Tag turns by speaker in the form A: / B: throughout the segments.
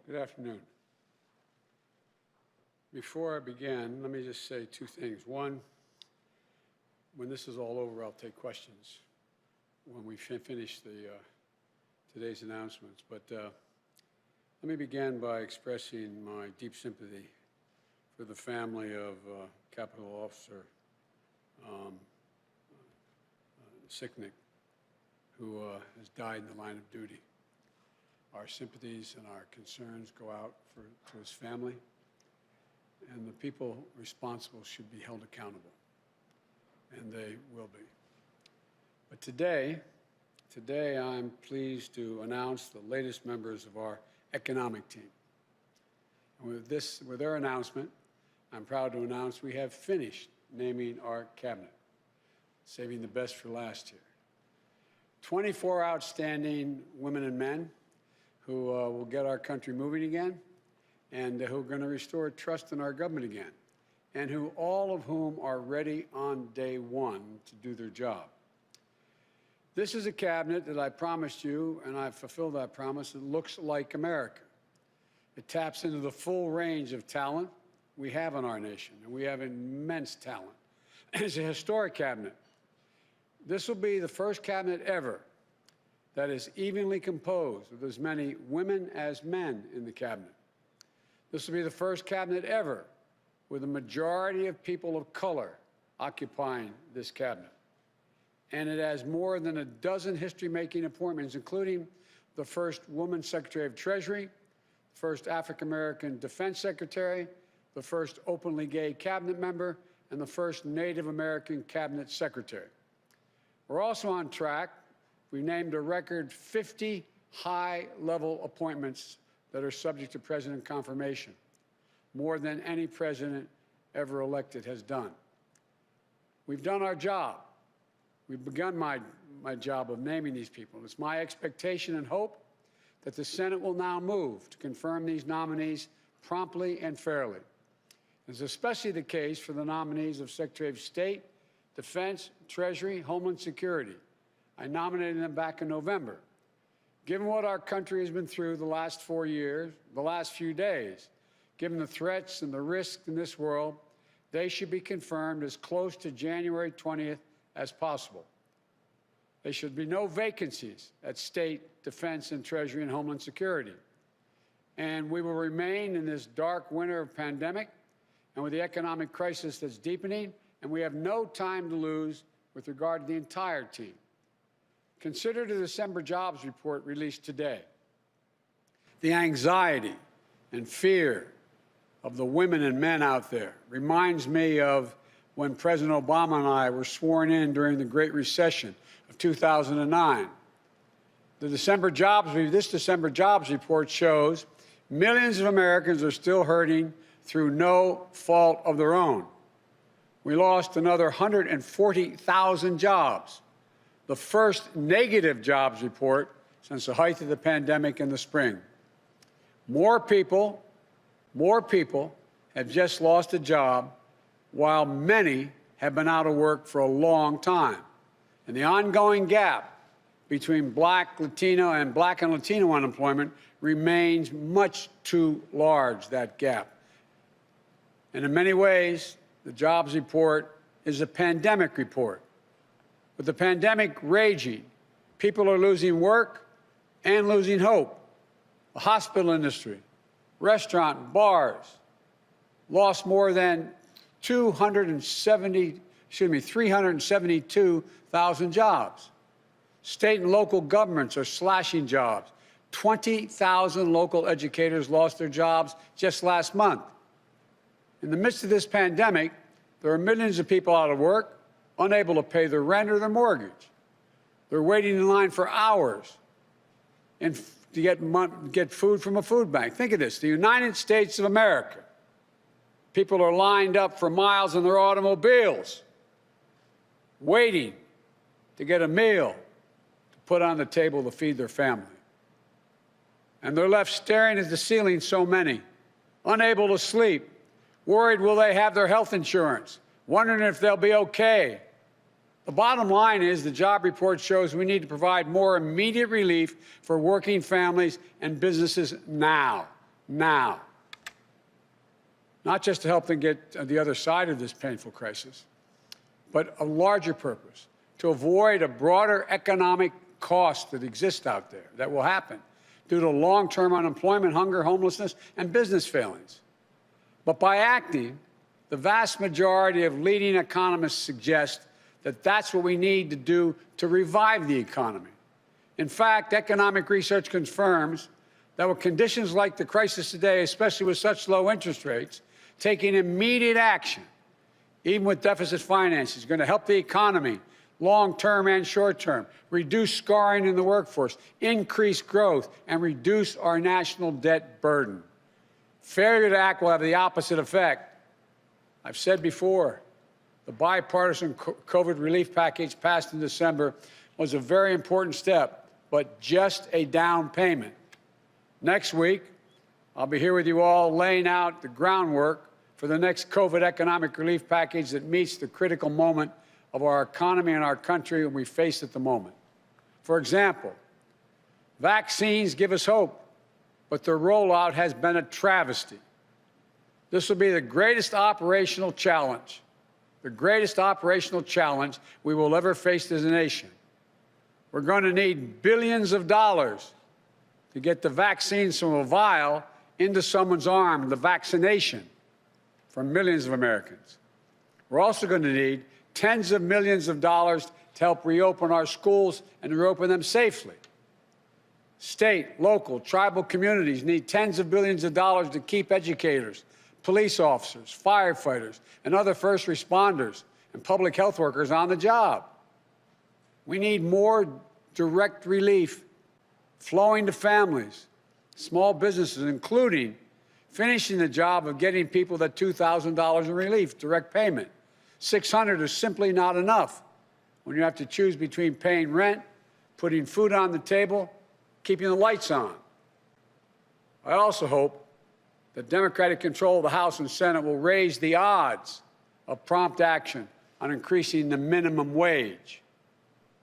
A: Good afternoon. Before I begin, let me just say two things. One, when this is all over, I'll take questions when we finish today's announcements. But let me begin by expressing my deep sympathy for the family of Capitol Officer Sicknick, who has died in the line of duty. Our sympathies and our concerns go out to his family, and the people responsible should be held accountable, and they will be. But today I'm pleased to announce the latest members of our economic team. And with their announcement, I'm proud to announce we have finished naming our cabinet, saving the best for last year. 24 outstanding women and men who will get our country moving again, and who are going to restore trust in our government again, and all of whom are ready on day one to do their job. This is a cabinet that I promised you, and I've fulfilled that promise. It looks like America. It taps into the full range of talent we have in our nation, and we have immense talent. It's a historic cabinet. This will be the first cabinet ever that is evenly composed with as many women as men in the cabinet. This will be the first cabinet ever with a majority of people of color occupying this cabinet. And it has more than a dozen history-making appointments, including the first woman Secretary of Treasury, first African-American Defense Secretary, the first openly gay cabinet member, and the first Native American cabinet secretary. We're also on track. We named a record 50 high-level appointments that are subject to president confirmation, more than any president ever elected has done. We've done our job. We've begun my job of naming these people. It's my expectation and hope that the Senate will now move to confirm these nominees promptly and fairly. It's especially the case for the nominees of Secretary of State, Defense, Treasury, Homeland Security. I nominated them back in November. Given what our country has been through the last 4 years, the last few days, given the threats and the risks in this world, they should be confirmed as close to January 20th as possible. There should be no vacancies at State, Defense, and Treasury and Homeland Security. And we will remain in this dark winter of pandemic and with the economic crisis that's deepening, and we have no time to lose with regard to the entire team. Consider the December jobs report released today. The anxiety and fear of the women and men out there reminds me of when President Obama and I were sworn in during the Great Recession of 2009. This December jobs report shows millions of Americans are still hurting through no fault of their own. We lost another 140,000 jobs, the first negative jobs report since the height of the pandemic in the spring. More people have just lost a job, while many have been out of work for a long time. And the ongoing gap between Black and Latino unemployment remains much too large, that gap. And in many ways, the jobs report is a pandemic report. With the pandemic raging, people are losing work and losing hope. The hospital industry, restaurant and bars lost more than 372,000 jobs. State and local governments are slashing jobs. 20,000 local educators lost their jobs just last month. In the midst of this pandemic, there are millions of people out of work, unable to pay their rent or their mortgage. They're waiting in line for hours to get food from a food bank. Think of this, the United States of America. People are lined up for miles in their automobiles, waiting to get a meal to put on the table to feed their family. And they're left staring at the ceiling, so many, unable to sleep, worried will they have their health insurance, wondering if they'll be okay. The bottom line is the job report shows we need to provide more immediate relief for working families and businesses now, now. Not just to help them get on the other side of this painful crisis, but a larger purpose, to avoid a broader economic cost that exists out there, that will happen due to long-term unemployment, hunger, homelessness, and business failings. But by acting, the vast majority of leading economists suggest that that's what we need to do to revive the economy. In fact, economic research confirms that with conditions like the crisis today, especially with such low interest rates, taking immediate action, even with deficit finance, is going to help the economy long-term and short-term, reduce scarring in the workforce, increase growth, and reduce our national debt burden. Failure to act will have the opposite effect. I've said before, the bipartisan COVID relief package passed in December was a very important step, but just a down payment. Next week, I'll be here with you all laying out the groundwork for the next COVID economic relief package that meets the critical moment of our economy and our country and we face at the moment. For example, vaccines give us hope, but their rollout has been a travesty. This will be the greatest operational challenge we will ever face as a nation. We're going to need billions of dollars to get the vaccines from a vial into someone's arm, the vaccination for millions of Americans. We're also going to need tens of millions of dollars to help reopen our schools and reopen them safely. State, local, tribal communities need tens of billions of dollars to keep educators, police officers, firefighters, and other first responders and public health workers on the job. We need more direct relief flowing to families, small businesses, including finishing the job of getting people that $2,000 in relief, direct payment. $600 is simply not enough when you have to choose between paying rent, putting food on the table, keeping the lights on. I also hope that Democratic control of the House and Senate will raise the odds of prompt action on increasing the minimum wage.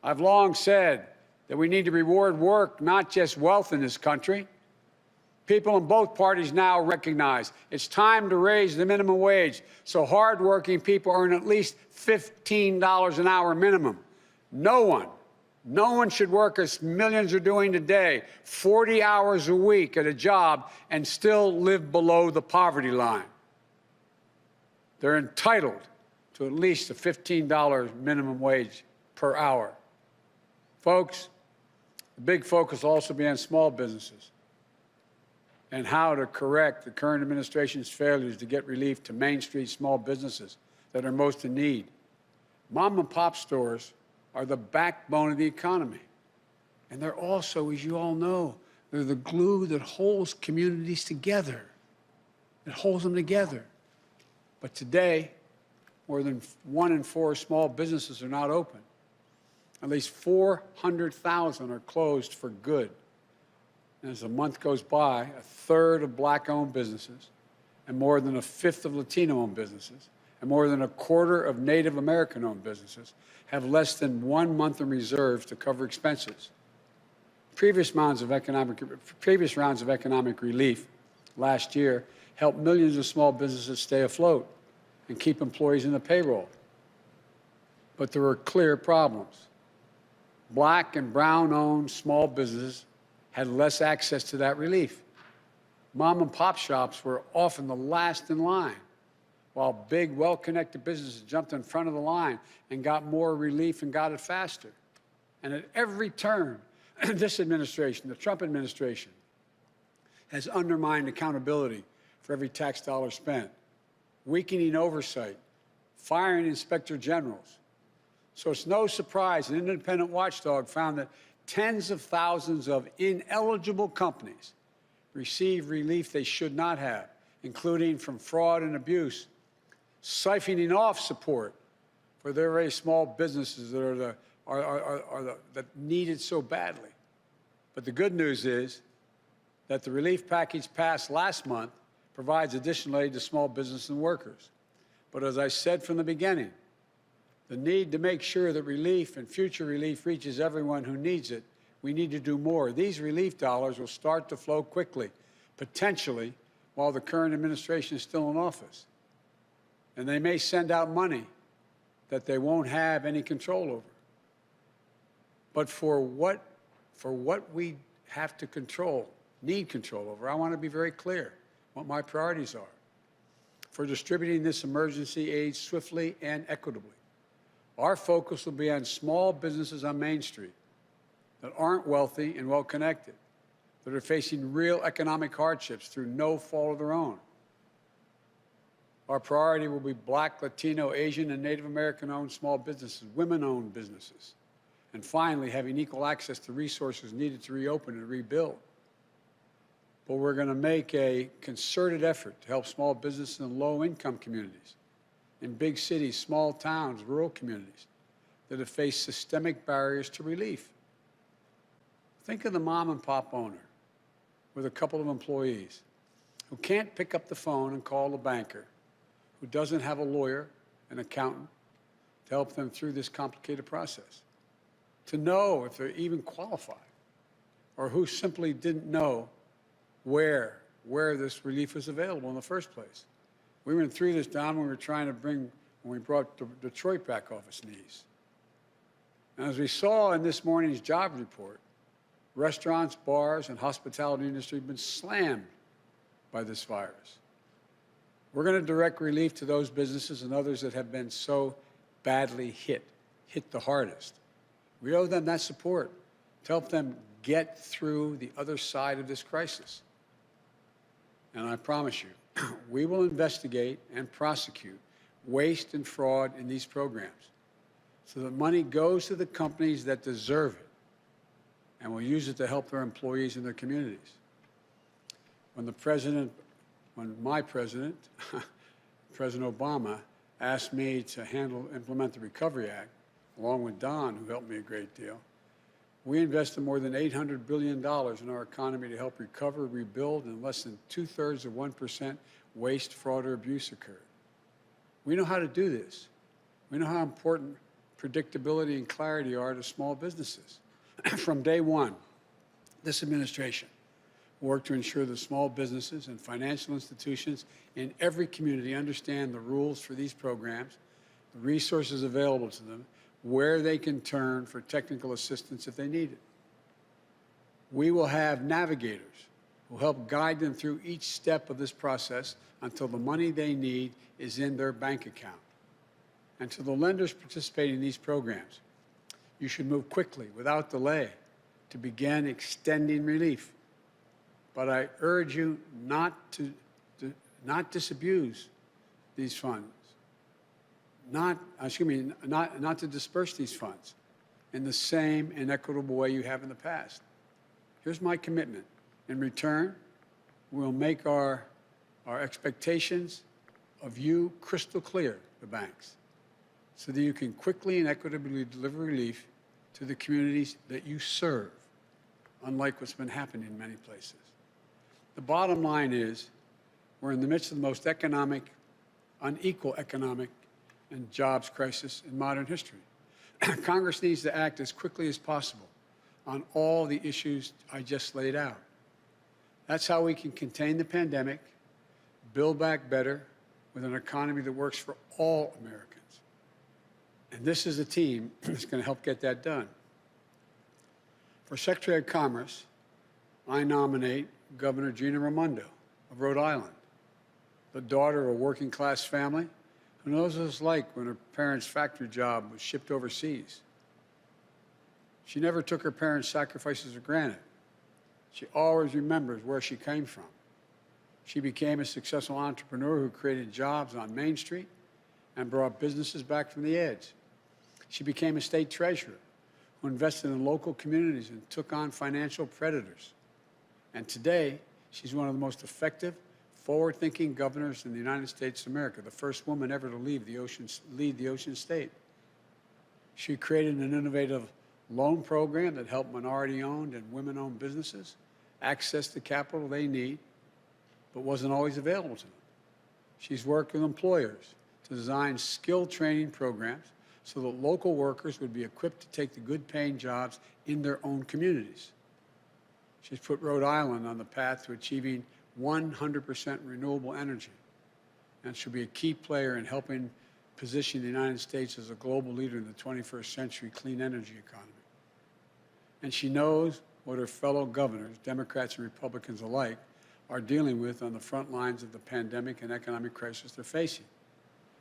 A: I've long said that we need to reward work, not just wealth in this country. People in both parties now recognize it's time to raise the minimum wage so hardworking people earn at least $15 an hour minimum. No one should work as millions are doing today, 40 hours a week at a job, and still live below the poverty line. They're entitled to at least a $15 minimum wage per hour. Folks, the big focus will also be on small businesses and how to correct the current administration's failures to get relief to Main Street small businesses that are most in need. Mom and pop stores are the backbone of the economy. And they're also, as you all know, they're the glue that holds communities together. It holds them together. But today, more than 1 in 4 small businesses are not open. At least 400,000 are closed for good. And as the month goes by, a third of Black-owned businesses, and more than a fifth of Latino-owned businesses, and more than a quarter of Native American-owned businesses have less than 1 month in reserves to cover expenses. Previous rounds of economic relief last year helped millions of small businesses stay afloat and keep employees in the payroll. But there were clear problems. Black and brown-owned small businesses had less access to that relief. Mom and pop shops were often the last in line, while big, well-connected businesses jumped in front of the line and got more relief and got it faster. And at every turn, this administration, the Trump administration, has undermined accountability for every tax dollar spent, weakening oversight, firing inspector generals. So it's no surprise an independent watchdog found that tens of thousands of ineligible companies receive relief they should not have, including from fraud and abuse, siphoning off support for their very small businesses that that need it so badly. But the good news is that the relief package passed last month provides additional aid to small business and workers. But as I said from the beginning, the need to make sure that relief and future relief reaches everyone who needs it, we need to do more. These relief dollars will start to flow quickly, potentially while the current administration is still in office. And they may send out money that they won't have any control over. But for what we have to control, need control over, I want to be very clear what my priorities are for distributing this emergency aid swiftly and equitably. Our focus will be on small businesses on Main Street that aren't wealthy and well-connected, that are facing real economic hardships through no fault of their own. Our priority will be Black, Latino, Asian, and Native American-owned small businesses, women-owned businesses, and finally, having equal access to resources needed to reopen and rebuild. But we're going to make a concerted effort to help small businesses in low-income communities, in big cities, small towns, rural communities that have faced systemic barriers to relief. Think of the mom-and-pop owner with a couple of employees who can't pick up the phone and call the banker, who doesn't have a lawyer, an accountant, to help them through this complicated process, to know if they're even qualified, or who simply didn't know where this relief was available in the first place. We went through this, Don, when we brought Detroit back off its knees. And as we saw in this morning's job report, restaurants, bars, and hospitality industry have been slammed by this virus. We're going to direct relief to those businesses and others that have been so badly hit the hardest. We owe them that support to help them get through the other side of this crisis. And I promise you, we will investigate and prosecute waste and fraud in these programs so that money goes to the companies that deserve it, and we'll use it to help their employees and their communities. When my president, President Obama, asked me to implement the Recovery Act, along with Don, who helped me a great deal, we invested more than $800 billion in our economy to help recover, rebuild, and less than 2/3 of 1% waste, fraud, or abuse occurred. We know how to do this. We know how important predictability and clarity are to small businesses. From day one, this administration worked to ensure that small businesses and financial institutions in every community understand the rules for these programs, the resources available to them, where they can turn for technical assistance if they need it. We will have navigators who help guide them through each step of this process until the money they need is in their bank account. And to the lenders participating in these programs, you should move quickly, without delay, to begin extending relief. But I urge you not to disabuse these funds, not to disperse these funds in the same inequitable way you have in the past. Here's my commitment. In return, we'll make our expectations of you crystal clear, the banks, so that you can quickly and equitably deliver relief to the communities that you serve, unlike what's been happening in many places. The bottom line is we're in the midst of the most unequal economic and jobs crisis in modern history. Congress needs to act as quickly as possible on all the issues I just laid out. That's how we can contain the pandemic, build back better with an economy that works for all Americans. And this is a team that's going to help get that done. For Secretary of Commerce, I nominate Governor Gina Raimondo of Rhode Island, the daughter of a working-class family who knows what it's like when her parents' factory job was shipped overseas. She never took her parents' sacrifices for granted. She always remembers where she came from. She became a successful entrepreneur who created jobs on Main Street and brought businesses back from the edge. She became a state treasurer who invested in local communities and took on financial predators. And today, she's one of the most effective, forward-thinking governors in the United States of America, the first woman ever to lead the ocean state. She created an innovative loan program that helped minority-owned and women-owned businesses access the capital they need, but wasn't always available to them. She's worked with employers to design skill training programs so that local workers would be equipped to take the good-paying jobs in their own communities. She's put Rhode Island on the path to achieving 100% renewable energy, and she'll be a key player in helping position the United States as a global leader in the 21st century clean energy economy. And she knows what her fellow governors, Democrats and Republicans alike, are dealing with on the front lines of the pandemic and economic crisis they're facing,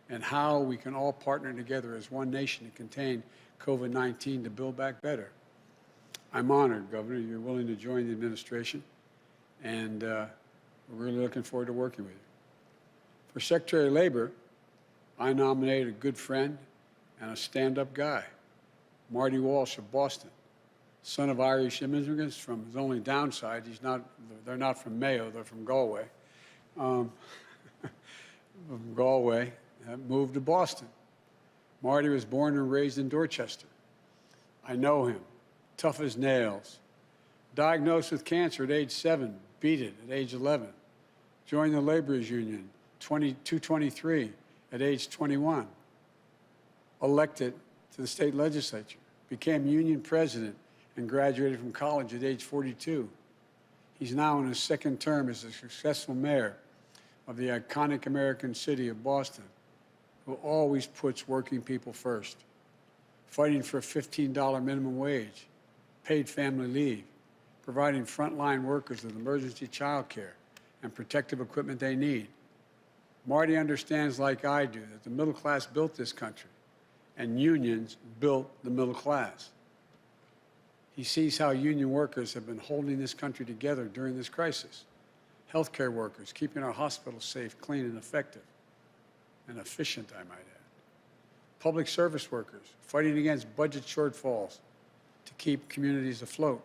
A: and how we can all partner together as one nation to contain COVID-19 to build back better. I'm honored, Governor, you're willing to join the administration, and we're really looking forward to working with you. For Secretary of Labor, I nominated a good friend and a stand-up guy, Marty Walsh of Boston, son of Irish immigrants. From his only downside, they're not from Mayo, they're from Galway. From Galway, moved to Boston. Marty was born and raised in Dorchester. I know him, tough as nails. Diagnosed with cancer at age 7, beat it at age 11. Joined the laborers union, 223 at age 21. Elected to the state legislature, became union president, and graduated from college at age 42. He's now in his second term as a successful mayor of the iconic American city of Boston, who always puts working people first, fighting for a $15 minimum wage, paid family leave, providing frontline workers with emergency child care and protective equipment they need. Marty understands, like I do, that the middle class built this country, and unions built the middle class. He sees how union workers have been holding this country together during this crisis. Healthcare workers, keeping our hospitals safe, clean, and effective, and efficient, I might add. Public service workers, fighting against budget shortfalls to keep communities afloat.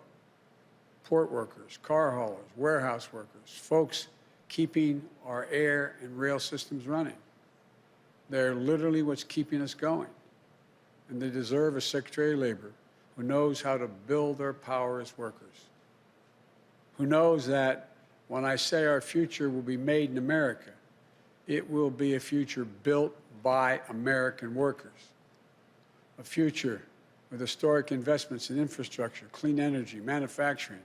A: Port workers, car haulers, warehouse workers, folks keeping our air and rail systems running. They're literally what's keeping us going. And they deserve a Secretary of Labor who knows how to build their power as workers, who knows that when I say our future will be made in America, it will be a future built by American workers, a future with historic investments in infrastructure, clean energy, manufacturing,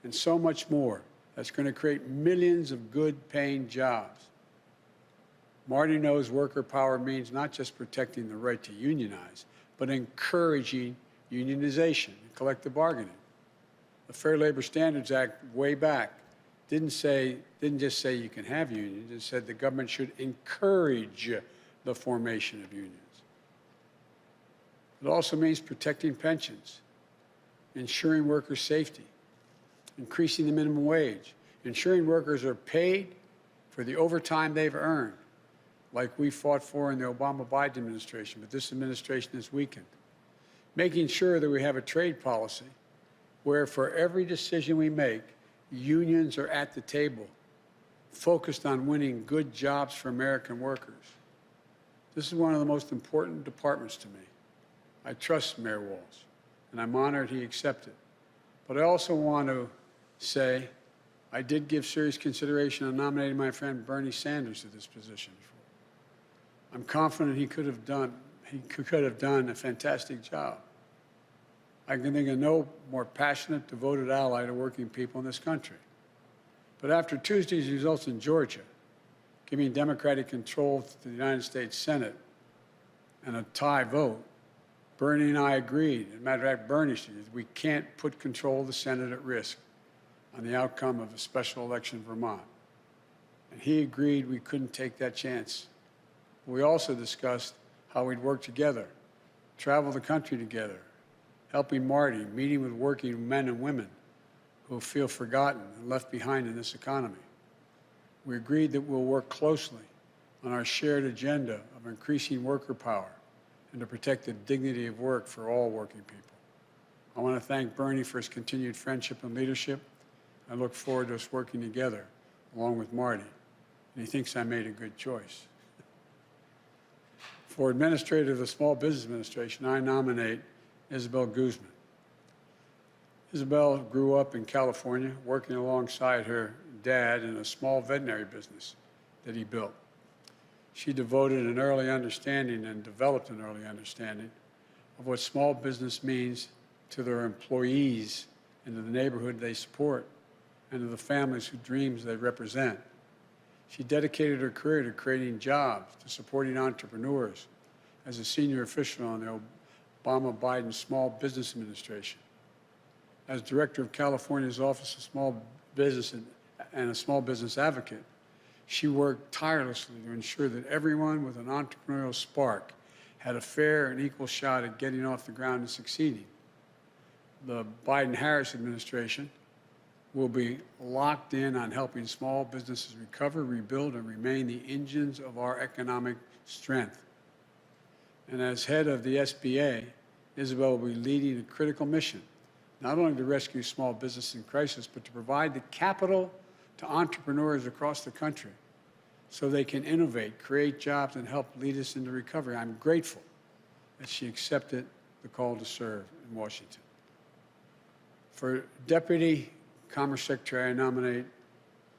A: and so much more that's going to create millions of good-paying jobs. Marty knows worker power means not just protecting the right to unionize, but encouraging unionization and collective bargaining. The Fair Labor Standards Act, way back, didn't just say you can have unions. It said the government should encourage the formation of unions. It also means protecting pensions, ensuring worker safety, increasing the minimum wage, ensuring workers are paid for the overtime they've earned, like we fought for in the Obama-Biden administration, but this administration has weakened. Making sure that we have a trade policy where for every decision we make, unions are at the table, focused on winning good jobs for American workers. This is one of the most important departments to me. I trust Mayor Walsh, and I'm honored he accepted. But I also want to say I did give serious consideration on nominating my friend Bernie Sanders to this position. I'm confident he could have done a fantastic job. I can think of no more passionate, devoted ally to working people in this country. But after Tuesday's results in Georgia, giving Democratic control to the United States Senate and a tie vote, Bernie and I agreed, as a matter of fact, Bernie said, we can't put control of the Senate at risk on the outcome of a special election in Vermont. And he agreed we couldn't take that chance. We also discussed how we'd work together, travel the country together, helping Marty, meeting with working men and women who feel forgotten and left behind in this economy. We agreed that we'll work closely on our shared agenda of increasing worker power and to protect the dignity of work for all working people. I want to thank Bernie for his continued friendship and leadership. I look forward to us working together, along with Marty. And he thinks I made a good choice. For Administrator of the Small Business Administration, I nominate Isabel Guzman. Isabel grew up in California, working alongside her dad in a small veterinary business that he built. She devoted an early understanding and developed an early understanding of what small business means to their employees and to the neighborhood they support, and to the families whose dreams they represent. She dedicated her career to creating jobs, to supporting entrepreneurs as a senior official on the Obama-Biden Small Business Administration. As director of California's Office of Small Business and a small business advocate, she worked tirelessly to ensure that everyone with an entrepreneurial spark had a fair and equal shot at getting off the ground and succeeding. The Biden-Harris administration will be locked in on helping small businesses recover, rebuild, and remain the engines of our economic strength. And as head of the SBA, Isabel will be leading a critical mission, not only to rescue small business in crisis, but to provide the capital to entrepreneurs across the country so they can innovate, create jobs, and help lead us into recovery. I'm grateful that she accepted the call to serve in Washington. For Deputy Commerce Secretary, I nominate,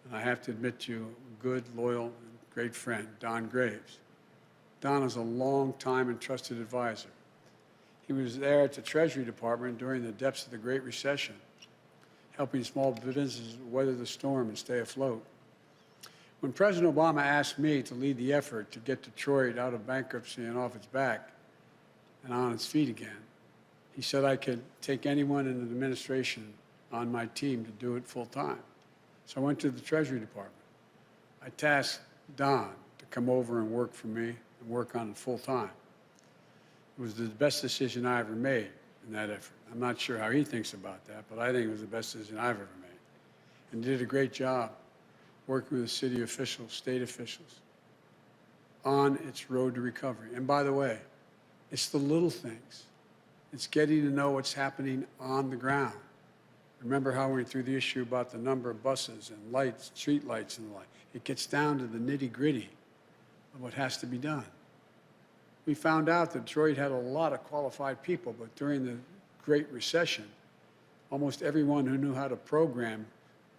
A: and I have to admit to you, a good, loyal, and great friend, Don Graves. Don is a long-time and trusted advisor. He was there at the Treasury Department during the depths of the Great Recession, helping small businesses weather the storm and stay afloat. When President Obama asked me to lead the effort to get Detroit out of bankruptcy and off its back and on its feet again, he said I could take anyone in the administration on my team to do it full time. So I went to the Treasury Department. I tasked Don to come over and work for me and work on it full time. It was the best decision I ever made in that effort. I'm not sure how he thinks about that, but I think it was the best decision I've ever made. And did a great job working with the city officials, state officials, on its road to recovery. And by the way, it's the little things. It's getting to know what's happening on the ground. Remember how we went through the issue about the number of buses and lights, street lights and the like. It gets down to the nitty-gritty of what has to be done. We found out that Detroit had a lot of qualified people, but during the Great Recession, almost everyone who knew how to program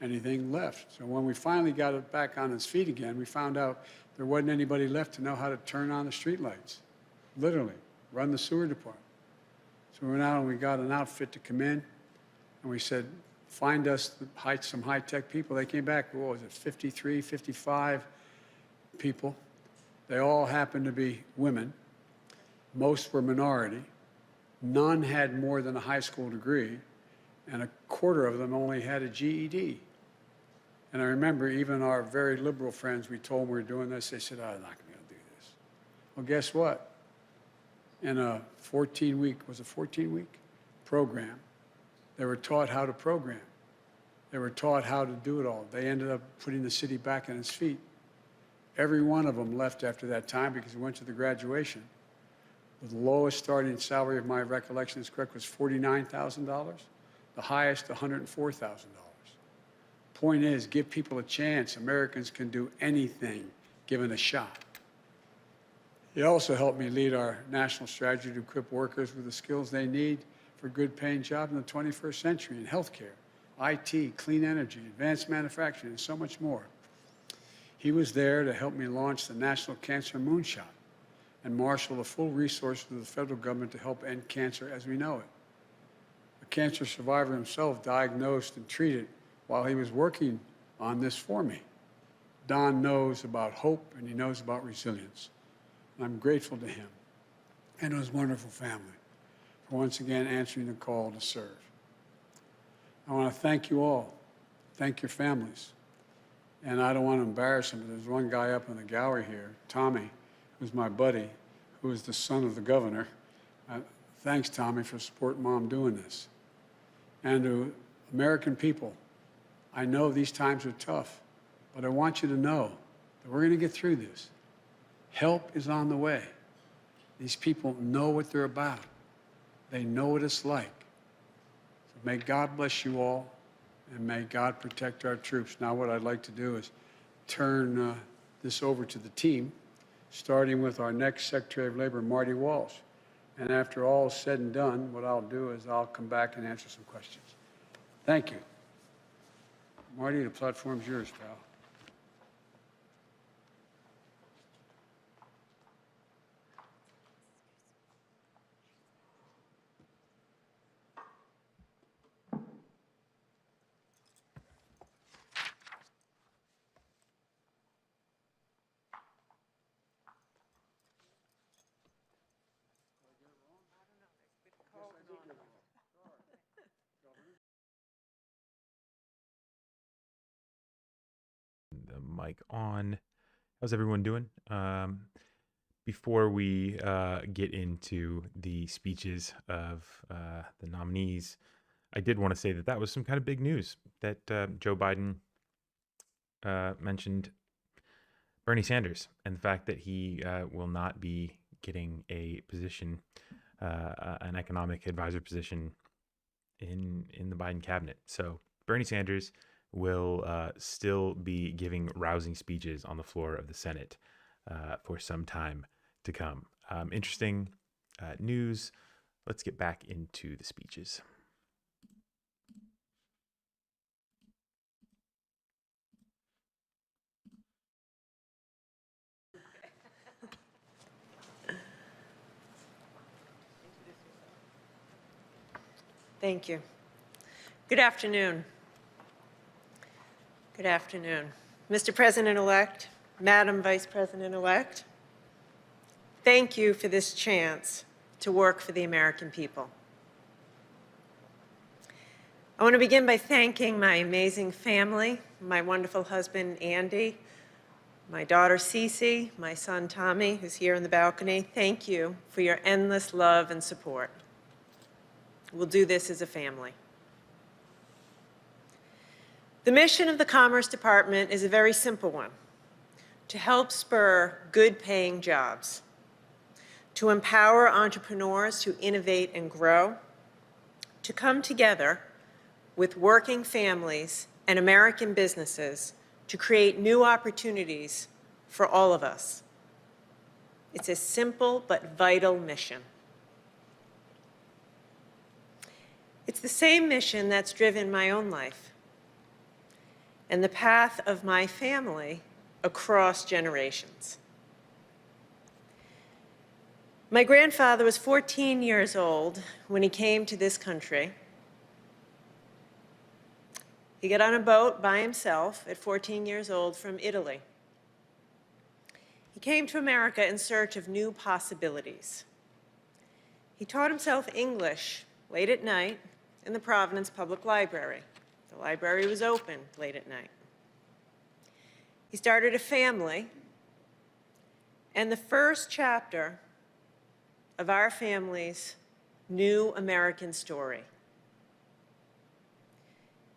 A: anything left. So when we finally got it back on its feet again, we found out there wasn't anybody left to know how to turn on the streetlights, literally, run the sewer department. So we went out and we got an outfit to come in, and we said, find us some high-tech people. They came back, what was it, 53, 55 people. They all happened to be women. Most were minority. None had more than a high school degree, and a quarter of them only had a GED. And I remember even our very liberal friends, we told them we were doing this, they said, oh, I'm not going to be able to do this. Well, guess what? In a 14-week program, they were taught how to program. They were taught how to do it all. They ended up putting the city back on its feet. Every one of them left after that time because we went to the graduation. The lowest starting salary, if my recollection is correct, was $49,000. The highest, $104,000. Point is, give people a chance. Americans can do anything given a shot. It also helped me lead our national strategy to equip workers with the skills they need for good paying jobs in the 21st century in healthcare, IT, clean energy, advanced manufacturing, and so much more. He was there to help me launch the National Cancer Moonshot and marshal the full resources of the federal government to help end cancer as we know it. A cancer survivor himself, diagnosed and treated while he was working on this for me. Don knows about hope and he knows about resilience. I'm grateful to him and to his wonderful family for once again answering the call to serve. I want to thank you all. Thank your families. And I don't want to embarrass him, but there's one guy up in the gallery here, Tommy, who's my buddy, who is the son of the governor. Thanks, Tommy, for supporting Mom doing this. And to American people, I know these times are tough, but I want you to know that we're going to get through this. Help is on the way. These people know what they're about. They know what it's like. So may God bless you all, and may God protect our troops. Now what I'd like to do is turn this over to the team, starting with our next Secretary of Labor, Marty Walsh. And after all is said and done, what I'll do is I'll come back and answer some questions. Thank you. Marty, the platform's yours, pal.
B: mic on. How's everyone doing? Before we get into the speeches of the nominees, I did want to say that was some kind of big news that Joe Biden mentioned Bernie Sanders and the fact that he will not be getting a position, an economic advisor position in the Biden cabinet. So Bernie Sanders will still be giving rousing speeches on the floor of the Senate for some time to come. Interesting news. Let's get back into the speeches.
C: Thank you. Good afternoon. Good afternoon. Mr. President-elect, Madam Vice President-elect, thank you for this chance to work for the American people. I want to begin by thanking my amazing family, my wonderful husband, Andy, my daughter, Cece, my son, Tommy, who's here in the balcony. Thank you for your endless love and support. We'll do this as a family. The mission of the Commerce Department is a very simple one: to help spur good-paying jobs, to empower entrepreneurs to innovate and grow, to come together with working families and American businesses to create new opportunities for all of us. It's a simple but vital mission. It's the same mission that's driven my own life and the path of my family across generations. My grandfather was 14 years old when he came to this country. He got on a boat by himself at 14 years old from Italy. He came to America in search of new possibilities. He taught himself English late at night in the Providence Public Library. The library was open late at night. He started a family, and the first chapter of our family's new American story.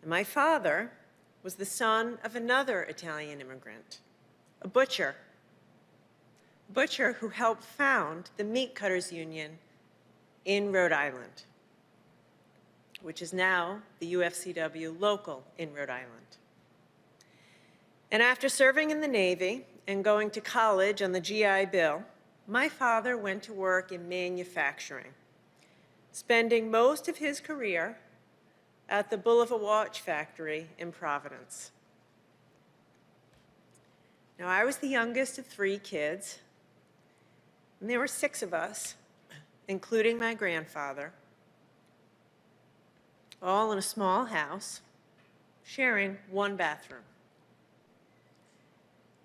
C: And my father was the son of another Italian immigrant, a butcher who helped found the Meat Cutters Union in Rhode Island, which is now the UFCW local in Rhode Island. And after serving in the Navy and going to college on the GI Bill, my father went to work in manufacturing, spending most of his career at the Bulliver Watch Factory in Providence. Now, I was the youngest of 3 kids, and there were 6 of us, including my grandfather, all in a small house, sharing one bathroom.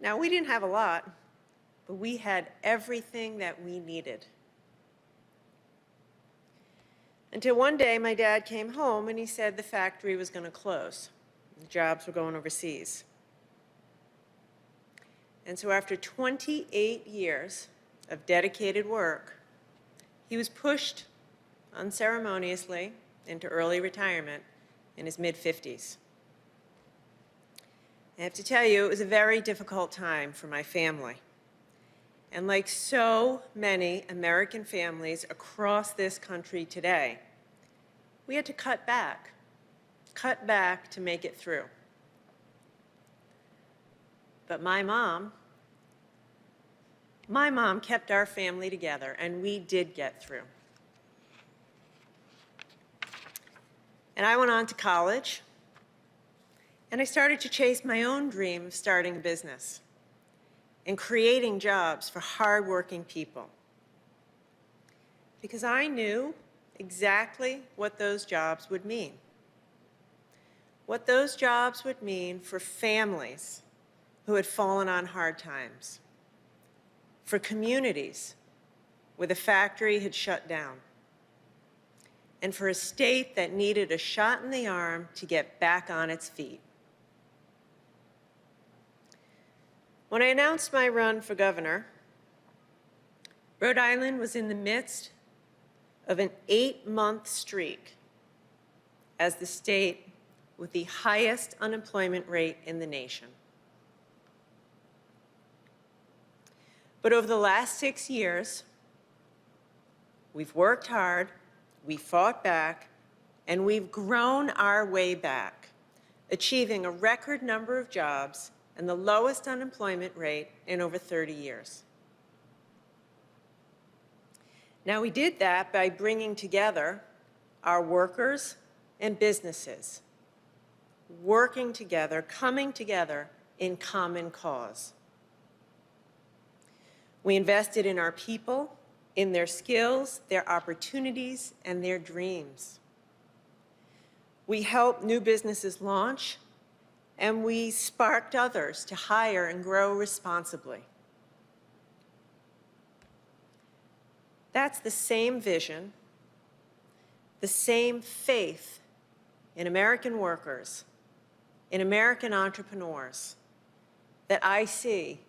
C: Now, we didn't have a lot, but we had everything that we needed. Until one day, my dad came home and he said the factory was going to close. The jobs were going overseas. And so after 28 years of dedicated work, he was pushed unceremoniously into early retirement in his mid-50s. I have to tell you, it was a very difficult time for my family. And like so many American families across this country today, we had to cut back to make it through. But my mom kept our family together, and we did get through. And I went on to college, and I started to chase my own dream of starting a business and creating jobs for hardworking people. Because I knew exactly what those jobs would mean. What those jobs would mean for families who had fallen on hard times, for communities where the factory had shut down, and for a state that needed a shot in the arm to get back on its feet. When I announced my run for governor, Rhode Island was in the midst of an 8-month streak as the state with the highest unemployment rate in the nation. But over the last 6 years, we've worked hard, we fought back, and we've grown our way back, achieving a record number of jobs and the lowest unemployment rate in over 30 years. Now, we did that by bringing together our workers and businesses, working together, coming together in common cause. We invested in our people, in their skills, their opportunities, and their dreams. We helped new businesses launch, and we sparked others to hire and grow responsibly. That's the same vision, the same faith in American workers, in American entrepreneurs that I see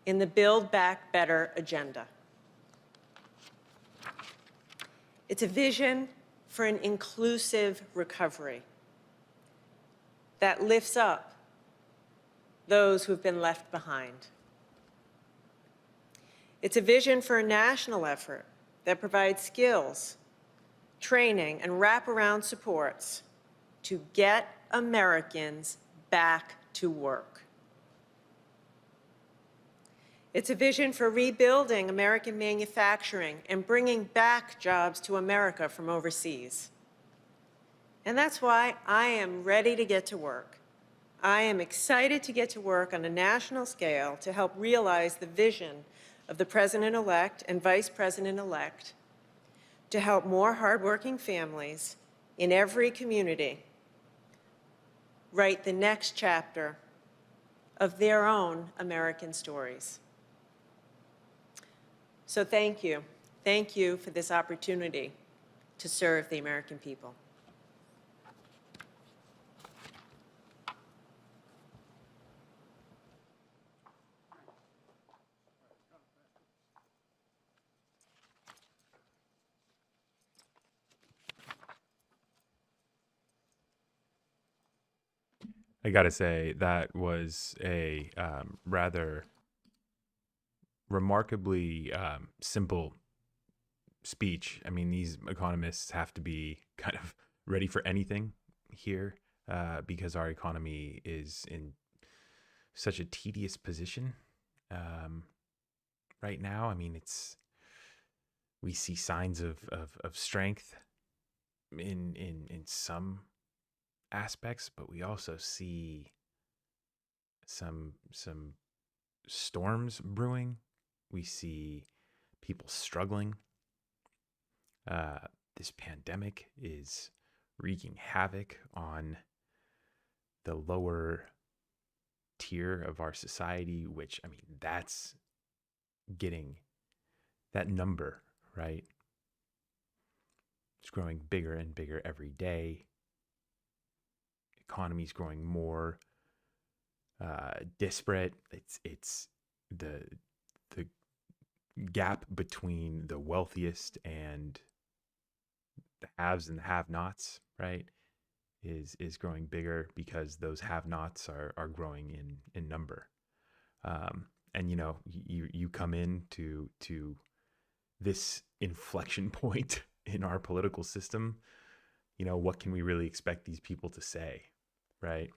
C: in the Build Back Better agenda. It's a vision for an inclusive recovery that lifts up those who've been left behind. It's a vision for a national effort that provides skills, training, and wraparound supports to get Americans back to work. It's a vision for rebuilding American manufacturing and bringing back jobs to America from overseas. And that's why I am ready to get to work. I am excited to get to work on a national scale to help realize the vision of the President-elect and Vice President-elect to help more hardworking families in every community write the next chapter of their own American stories. So thank you. Thank you for this opportunity to serve the American people.
B: I gotta say that was a rather remarkably simple speech. I mean, these economists have to be kind of ready for anything here because our economy is in such a tedious position right now. I mean, we see signs of strength in some aspects, but we also see some storms brewing. We see people struggling. This pandemic is wreaking havoc on the lower tier of our society, which, I mean, that's getting that number, right? It's growing bigger and bigger every day. Economy's growing more disparate. It's the gap between the wealthiest and the haves and the have-nots, right, is growing bigger because those have-nots are growing in number. And you know, you come into this inflection point in our political system. You know, what can we really expect these people to say, right?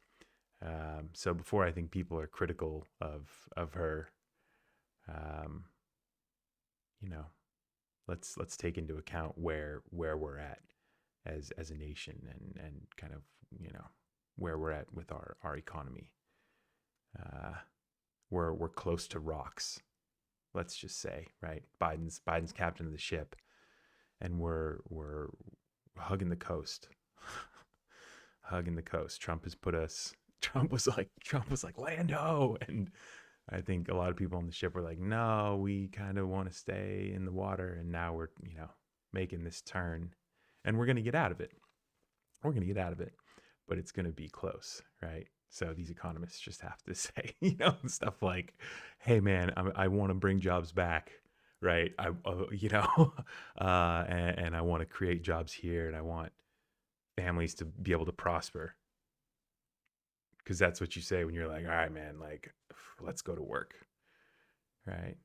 B: So before I think people are critical of her, you know, let's take into account where we're at as a nation and kind of, you know, where we're at with our economy. We're close to rocks, let's just say, right? Biden's captain of the ship, and we're hugging the coast. Hugging the coast. Trump was like land ho, and I think a lot of people on the ship were like, no, we kind of want to stay in the water, and now we're, you know, making this turn, and we're going to get out of it. We're going to get out of it, but it's going to be close, right? So these economists just have to say, stuff like, "Hey, man, I want to bring jobs back, right? And I want to create jobs here, and I want families to be able to prosper." Because that's what you say when you're like, "All right, man, like, let's go to work, right?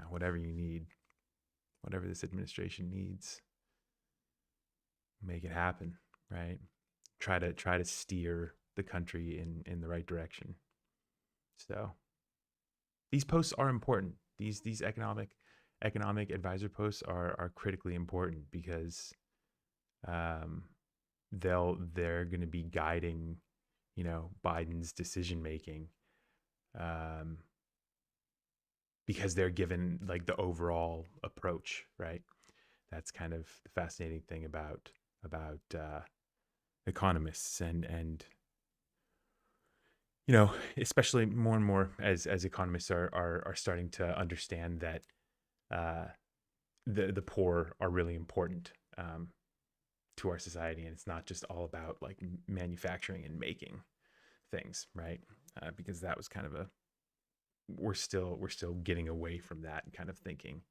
B: Whatever you need, whatever this administration needs, make it happen, right? Try to steer the country in the right direction." So these posts are important. These economic advisor posts are critically important because they're going to be guiding Biden's decision making, because they're given like the overall approach, right? That's kind of the fascinating thing about economists and especially more and more as economists are starting to understand that the poor are really important to our society, and it's not just all about like manufacturing and making things, right? Because that was kind of we're still getting away from that kind of thinking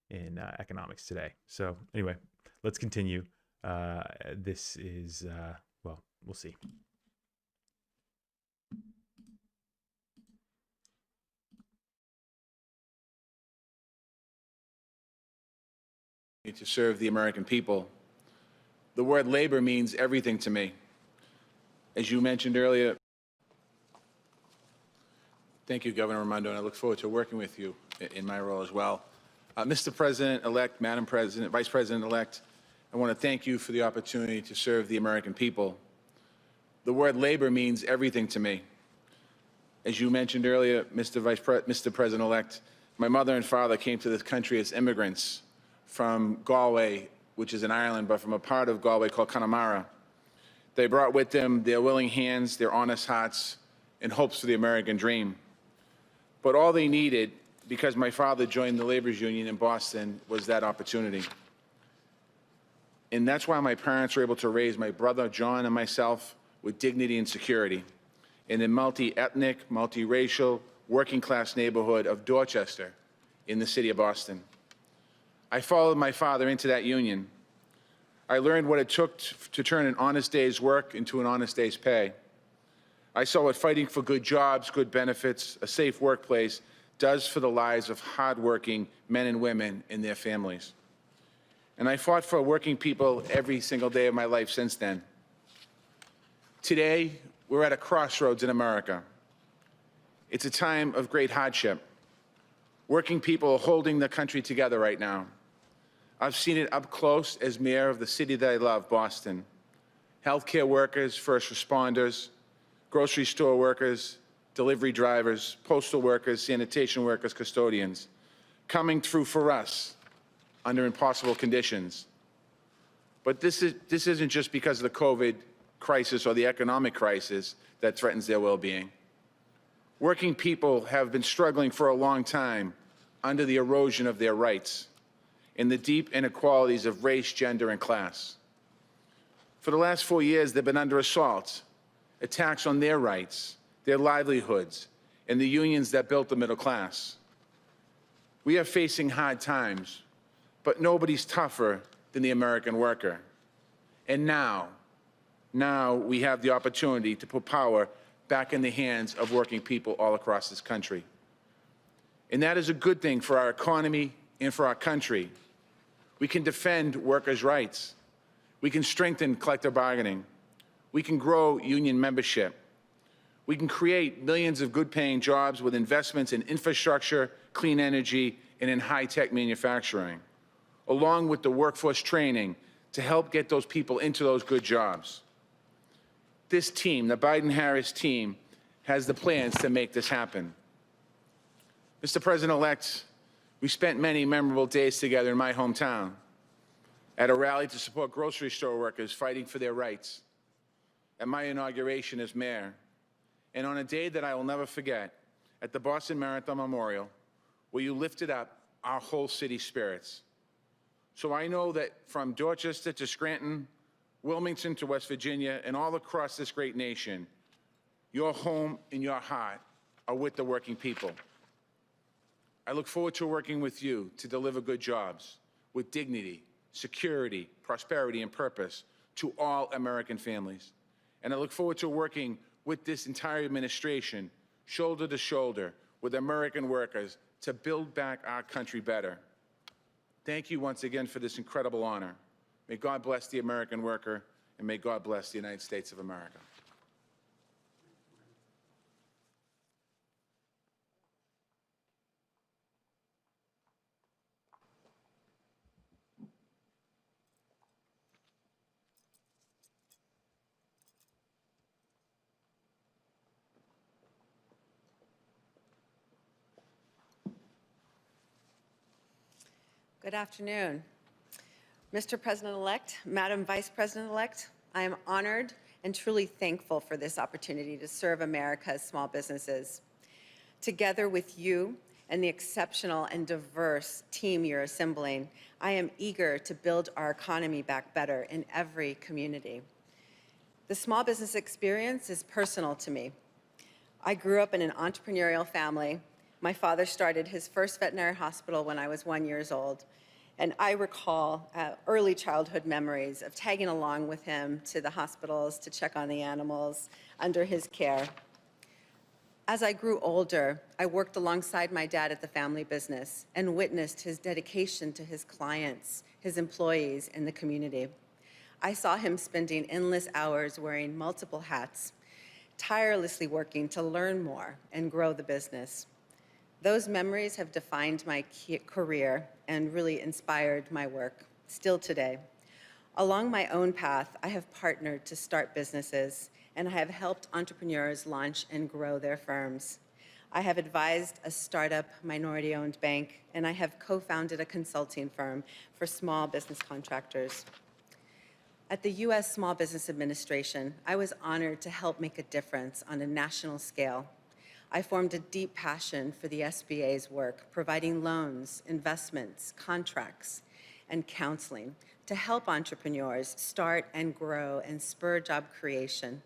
B: in economics today. So anyway, let's continue. This is well, we'll see.
D: To serve the American people. The word labor means everything to me. As you mentioned earlier, thank you, Governor Raimondo, and I look forward to working with you in my role as well. Mr. President-elect, Madam President, Vice President-elect, I want to thank you for the opportunity to serve the American people. The word labor means everything to me. As you mentioned earlier, Mr. President-elect, my mother and father came to this country as immigrants from Galway, which is in Ireland, but from a part of Galway called Connemara. They brought with them their willing hands, their honest hearts, and hopes for the American dream. But all they needed, because my father joined the laborers union in Boston, was that opportunity. And that's why my parents were able to raise my brother, John, and myself with dignity and security in the multi-ethnic, multi-racial, working-class neighborhood of Dorchester in the city of Boston. I followed my father into that union. I learned what it took to turn an honest day's work into an honest day's pay. I saw what fighting for good jobs, good benefits, a safe workplace does for the lives of hardworking men and women and their families. And I fought for working people every single day of my life since then. Today, we're at a crossroads in America. It's a time of great hardship. Working people are holding the country together right now. I've seen it up close as mayor of the city that I love, Boston. Healthcare workers, first responders, grocery store workers, delivery drivers, postal workers, sanitation workers, custodians, coming through for us under impossible conditions. But this isn't just because of the COVID crisis or the economic crisis that threatens their well-being. Working people have been struggling for a long time under the erosion of their rights and the deep inequalities of race, gender, and class. For the last 4 years, they've been under assault, attacks on their rights, their livelihoods, and the unions that built the middle class. We are facing hard times, but nobody's tougher than the American worker. And now we have the opportunity to put power back in the hands of working people all across this country. And that is a good thing for our economy and for our country. We can defend workers' rights. We can strengthen collective bargaining. We can grow union membership. We can create millions of good-paying jobs with investments in infrastructure, clean energy, and in high-tech manufacturing, along with the workforce training to help get those people into those good jobs. This team, the Biden-Harris team, has the plans to make this happen. Mr. President-elect, we spent many memorable days together in my hometown at a rally to support grocery store workers fighting for their rights, at my inauguration as mayor, and on a day that I will never forget, at the Boston Marathon Memorial, where you lifted up our whole city's spirits. So I know that from Dorchester to Scranton, Wilmington to West Virginia, and all across this great nation, Your home and your heart are with the working people. I look forward to working with you to deliver good jobs with dignity, security, prosperity, and purpose to all American families. And I look forward to working with this entire administration, shoulder to shoulder, with American workers to build back our country better. Thank you once again for this incredible honor. May God bless the American worker, and may God bless the United States of America.
C: Good afternoon. Mr. President-elect, Madam Vice President-elect, I am honored and truly thankful for this opportunity to serve America's small businesses. Together with you and the exceptional and diverse team you're assembling, I am eager to build our economy back better in every community. The small business experience is personal to me. I grew up in an entrepreneurial family. My father started his first veterinary hospital when I was 1 year old, and I recall early childhood memories of tagging along with him to the hospitals to check on the animals under his care. As I grew older, I worked alongside my dad at the family business and witnessed his dedication to his clients, his employees, and the community. I saw him spending endless hours wearing multiple hats, tirelessly working to learn more and grow the business. Those memories have defined my career and really inspired my work, still today. Along my own path, I have partnered to start businesses, and I have helped entrepreneurs launch and grow their firms. I have advised a startup minority-owned bank, and I have co-founded a consulting firm for small business contractors. At the U.S. Small Business Administration, I was honored to help make a difference on a national scale. I formed a deep passion for the SBA's work, providing loans, investments, contracts, and counseling to help entrepreneurs start and grow and spur job creation.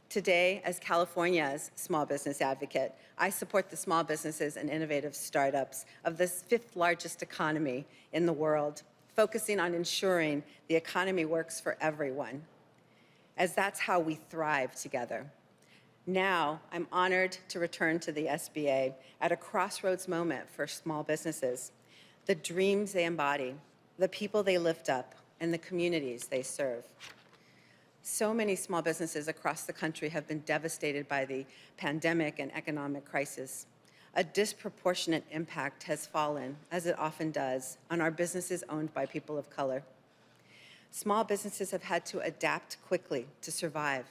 C: Today, as California's small business advocate, I support the small businesses and innovative startups of the 5th largest economy in the world, focusing on ensuring the economy works for everyone, as that's how we thrive together. Now, I'm honored to return to the SBA at a crossroads moment for small businesses, the dreams they embody, the people they lift up, and the communities they serve. So many small businesses across the country have been devastated by the pandemic and economic crisis. A disproportionate impact has fallen, as it often does, on our businesses owned by people of color. Small businesses have had to adapt quickly to survive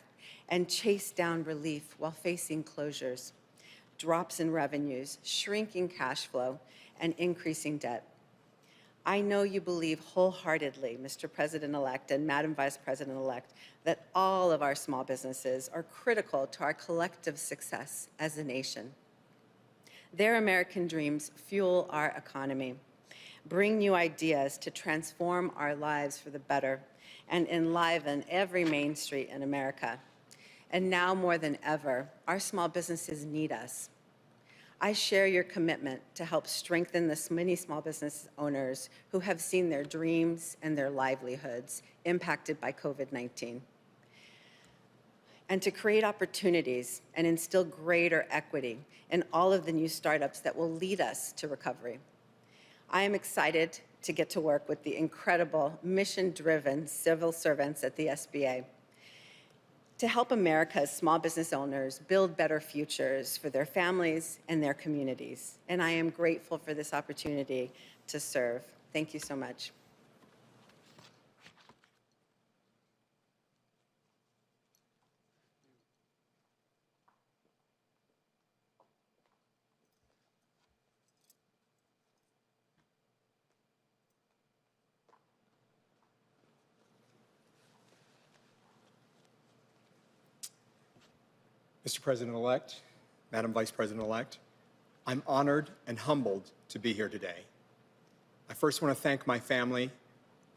C: and chase down relief while facing closures, drops in revenues, shrinking cash flow, and increasing debt. I know you believe wholeheartedly, Mr. President-elect and Madam Vice President-elect, that all of our small businesses are critical to our collective success as a nation. Their American dreams fuel our economy, bring new ideas to transform our lives for the better, and enliven every main street in America. And now more than ever, our small businesses need us. I share your commitment to help strengthen the many small business owners who have seen their dreams and their livelihoods impacted by COVID-19. And to create opportunities and instill greater equity in all of the new startups that will lead us to recovery. I am excited to get to work with the incredible mission-driven civil servants at the SBA to help America's small business owners build better futures for their families and their communities. And I am grateful for this opportunity to serve. Thank you so much.
E: Mr. President-elect, Madam Vice President-elect, I'm honored and humbled to be here today. I first want to thank my family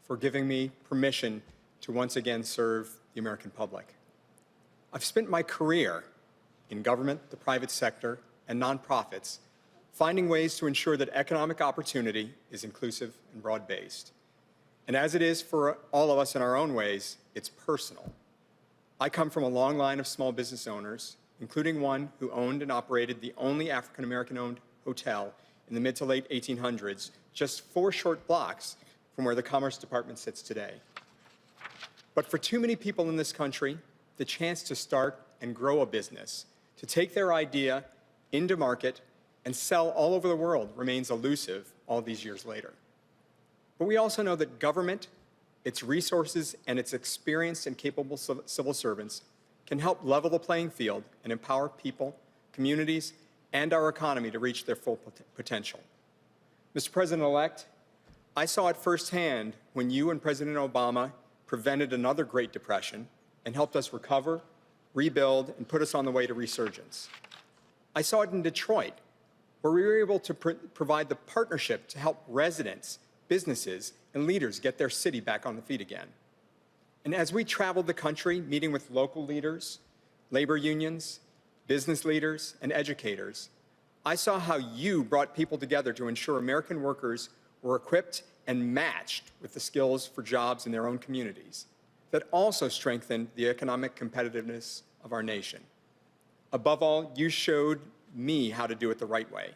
E: for giving me permission to once again serve the American public. I've spent my career in government, the private sector, and nonprofits, finding ways to ensure that economic opportunity is inclusive and broad-based. And as it is for all of us in our own ways, it's personal. I come from a long line of small business owners, including one who owned and operated the only African-American-owned hotel in the mid to late 1800s, just 4 short blocks from where the Commerce Department sits today. But for too many people in this country, the chance to start and grow a business, to take their idea into market and sell all over the world remains elusive all these years later. But we also know that government, its resources, and its experienced and capable civil servants can help level the playing field and empower people, communities, and our economy to reach their full potential. Mr. President-elect, I saw it firsthand when you and President Obama prevented another Great Depression and helped us recover, rebuild, and put us on the way to resurgence. I saw it in Detroit, where we were able to provide the partnership to help residents, businesses, and leaders get their city back on the feet again. And as we traveled the country, meeting with local leaders, labor unions, business leaders, and educators, I saw how you brought people together to ensure American workers were equipped and matched with the skills for jobs in their own communities that also strengthened the economic competitiveness of our nation. Above all, you showed me how to do it the right way,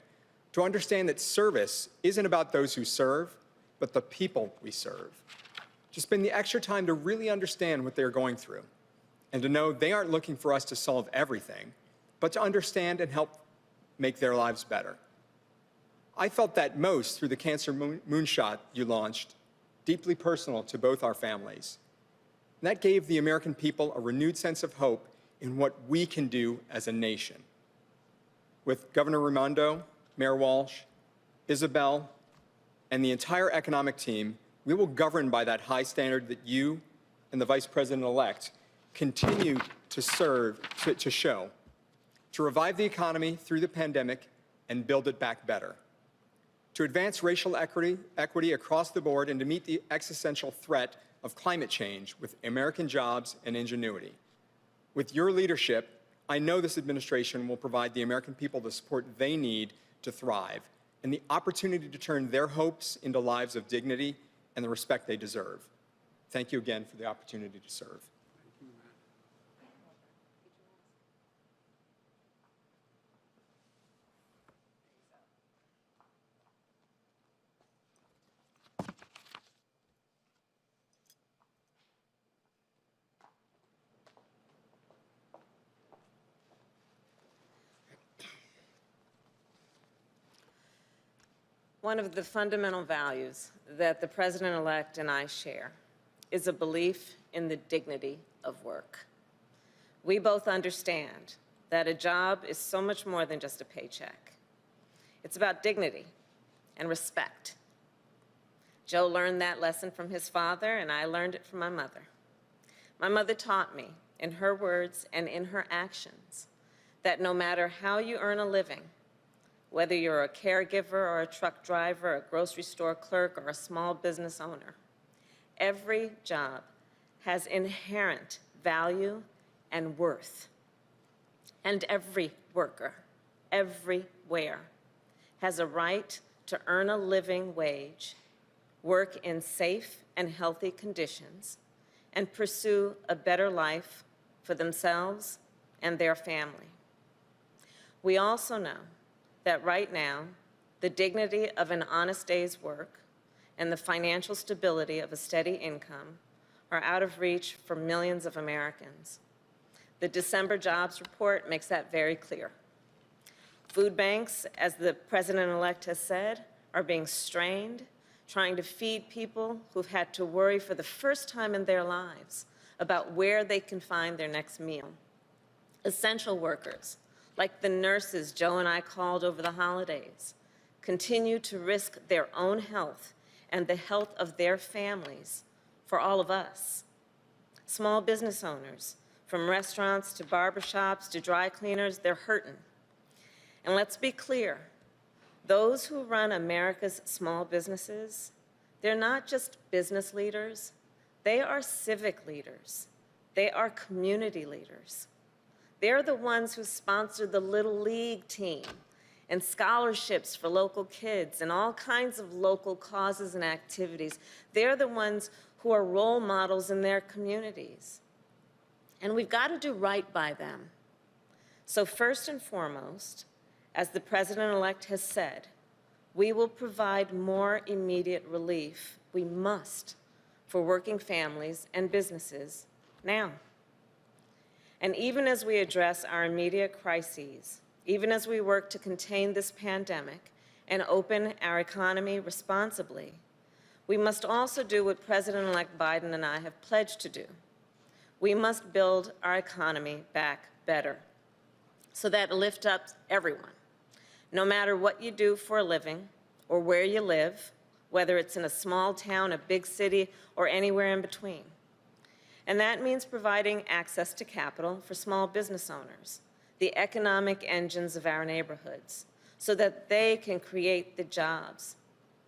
E: to understand that service isn't about those who serve, but the people we serve. To spend the extra time to really understand what they're going through, and to know they aren't looking for us to solve everything, but to understand and help make their lives better. I felt that most through the Cancer Moonshot you launched, deeply personal to both our families. And that gave the American people a renewed sense of hope in what we can do as a nation. With Governor Raimondo, Mayor Walsh, Isabel, and the entire economic team, we will govern by that high standard that you and the Vice President-elect continue to show, to revive the economy through the pandemic and build it back better, to advance racial equity across the board, and to meet the existential threat of climate change with American jobs and ingenuity. With your leadership, I know this administration will provide the American people the support they need to thrive and the opportunity to turn their hopes into lives of dignity and the respect they deserve. Thank you again for the opportunity to serve.
C: One of the fundamental values that the President-elect and I share is a belief in the dignity of work. We both understand that a job is so much more than just a paycheck. It's about dignity and respect. Joe learned that lesson from his father, and I learned it from my mother. My mother taught me, in her words and in her actions, that no matter how you earn a living, whether you're a caregiver or a truck driver, a grocery store clerk, or a small business owner, every job has inherent value and worth. And every worker, everywhere, has a right to earn a living wage, work in safe and healthy conditions, and pursue a better life for themselves and their family. We also know that right now, the dignity of an honest day's work and the financial stability of a steady income are out of reach for millions of Americans. The December jobs report makes that very clear. Food banks, as the President-elect has said, are being strained, trying to feed people who've had to worry for the first time in their lives about where they can find their next meal. Essential workers, like the nurses Joe and I called over the holidays, continue to risk their own health and the health of their families for all of us. Small business owners, from restaurants to barbershops to dry cleaners, they're hurting. And let's be clear, those who run America's small businesses, they're not just business leaders, they are civic leaders. They are community leaders. They're the ones who sponsor the Little League team and scholarships for local kids and all kinds of local causes and activities. They're the ones who are role models in their communities. And we've got to do right by them. So first and foremost, as the president-elect has said, we will provide more immediate relief. We must, for working families and businesses now. And even as we address our immediate crises, even as we work to contain this pandemic and open our economy responsibly, we must also do what President-elect Biden and I have pledged to do. We must build our economy back better so that it lifts up everyone, no matter what you do for a living or where you live, whether it's in a small town, a big city, or anywhere in between. And that means providing access to capital for small business owners, the economic engines of our neighborhoods, so that they can create the jobs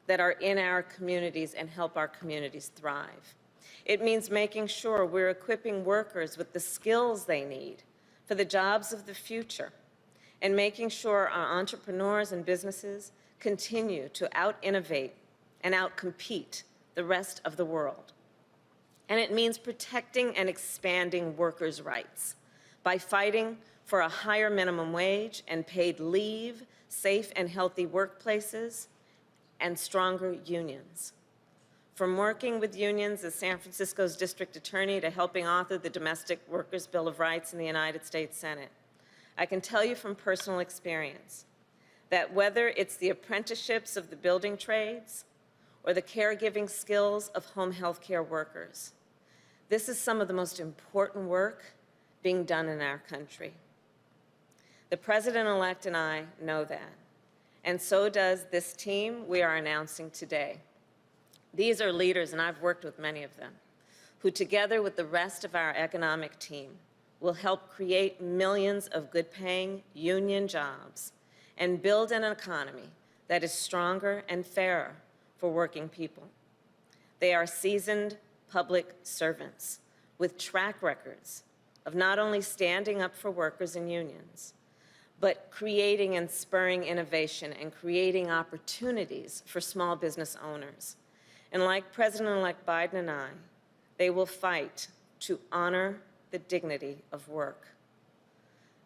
C: that are in our communities and help our communities thrive. It means making sure we're equipping workers with the skills they need for the jobs of the future, and making sure our entrepreneurs and businesses continue to out-innovate and out-compete the rest of the world. And it means protecting and expanding workers' rights by fighting for a higher minimum wage and paid leave, safe and healthy workplaces, and stronger unions. From working with unions as San Francisco's district attorney to helping author the Domestic Workers' Bill of Rights in the United States Senate, I can tell you from personal experience that whether it's the apprenticeships of the building trades or the caregiving skills of home health care workers, this is some of the most important work being done in our country. The president-elect and I know that, and so does this team we are announcing today. These are leaders, and I've worked with many of them, who together with the rest of our economic team will help create millions of good-paying union jobs and build an economy that is stronger and fairer for working people. They are seasoned public servants with track records of not only standing up for workers and unions, but creating and spurring innovation and creating opportunities for small business owners. And like President-elect Biden and I, they will fight to honor the dignity of work.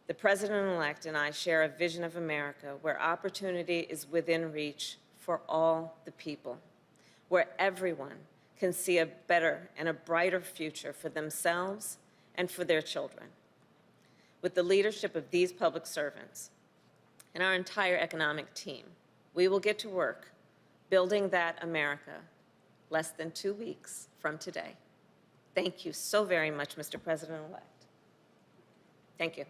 C: The president-elect and I share a vision of America where opportunity is within reach for all the people, where everyone can see a better and a brighter future for themselves and for their children. With the leadership of these public servants and our entire economic team, we will get to work building that America less than 2 weeks from today. Thank you so very much, Mr. President-elect. Thank you.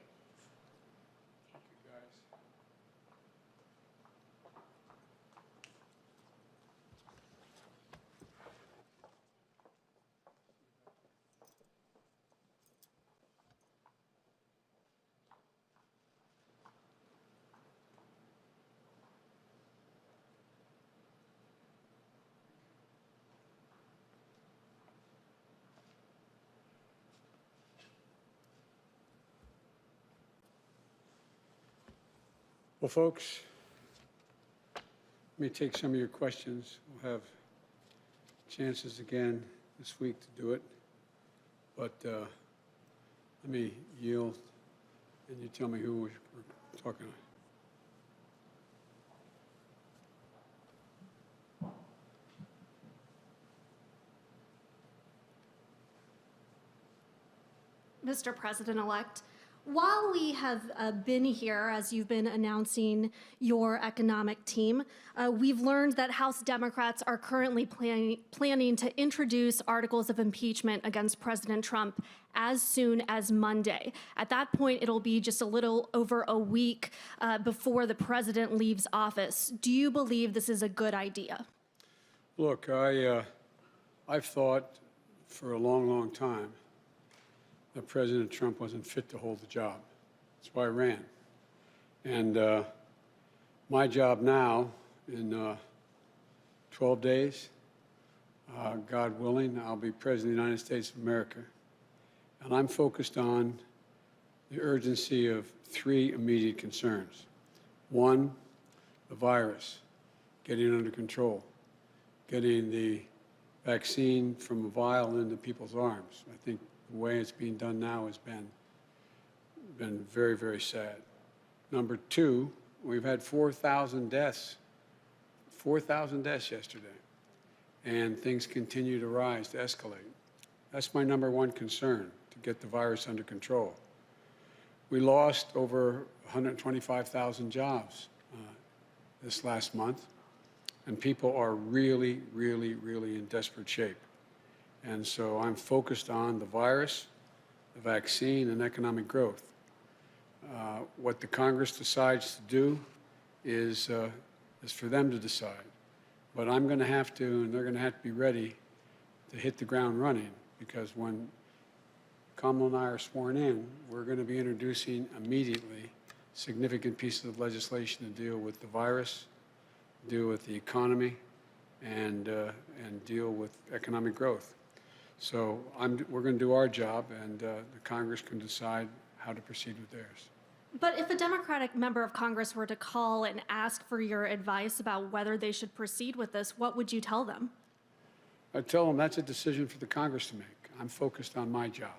A: Well, folks, let me take some of your questions. We'll have chances again this week to do it. But let me yield, and you tell me who we're talking to.
F: Mr. President-elect, while we have been here, as you've been announcing your economic team, we've learned that House Democrats are currently planning to introduce articles of impeachment against President Trump as soon as Monday. At that point, it'll be just a little over a week before the president leaves office. Do you believe this is a good idea?
A: Look, I've thought for a long, long time that President Trump wasn't fit to hold the job. That's why I ran. And my job now, in 12 days, God willing, I'll be President of the United States of America. And I'm focused on the urgency of three immediate concerns. One, the virus, getting it under control, getting the vaccine from a vial into people's arms. I think the way it's being done now has been very, very sad. Number two, we've had 4,000 deaths, 4,000 deaths yesterday, and things continue to rise, to escalate. That's my number one concern, to get the virus under control. We lost over 125,000 jobs this last month, and people are really, really, really in desperate shape. And so I'm focused on the virus, the vaccine, and economic growth. What the Congress decides to do is for them to decide. But I'm going to have to, and they're going to have to be ready to hit the ground running, because when Kamala and I are sworn in, we're going to be introducing immediately significant pieces of legislation to deal with the virus, deal with the economy, and deal with economic growth. So we're going to do our job, and the Congress can decide how to proceed with theirs.
F: But if a Democratic member of Congress were to call and ask for your advice about whether they should proceed with this, what would you tell them?
A: I tell them that's a decision for the Congress to make. I'm focused on my job.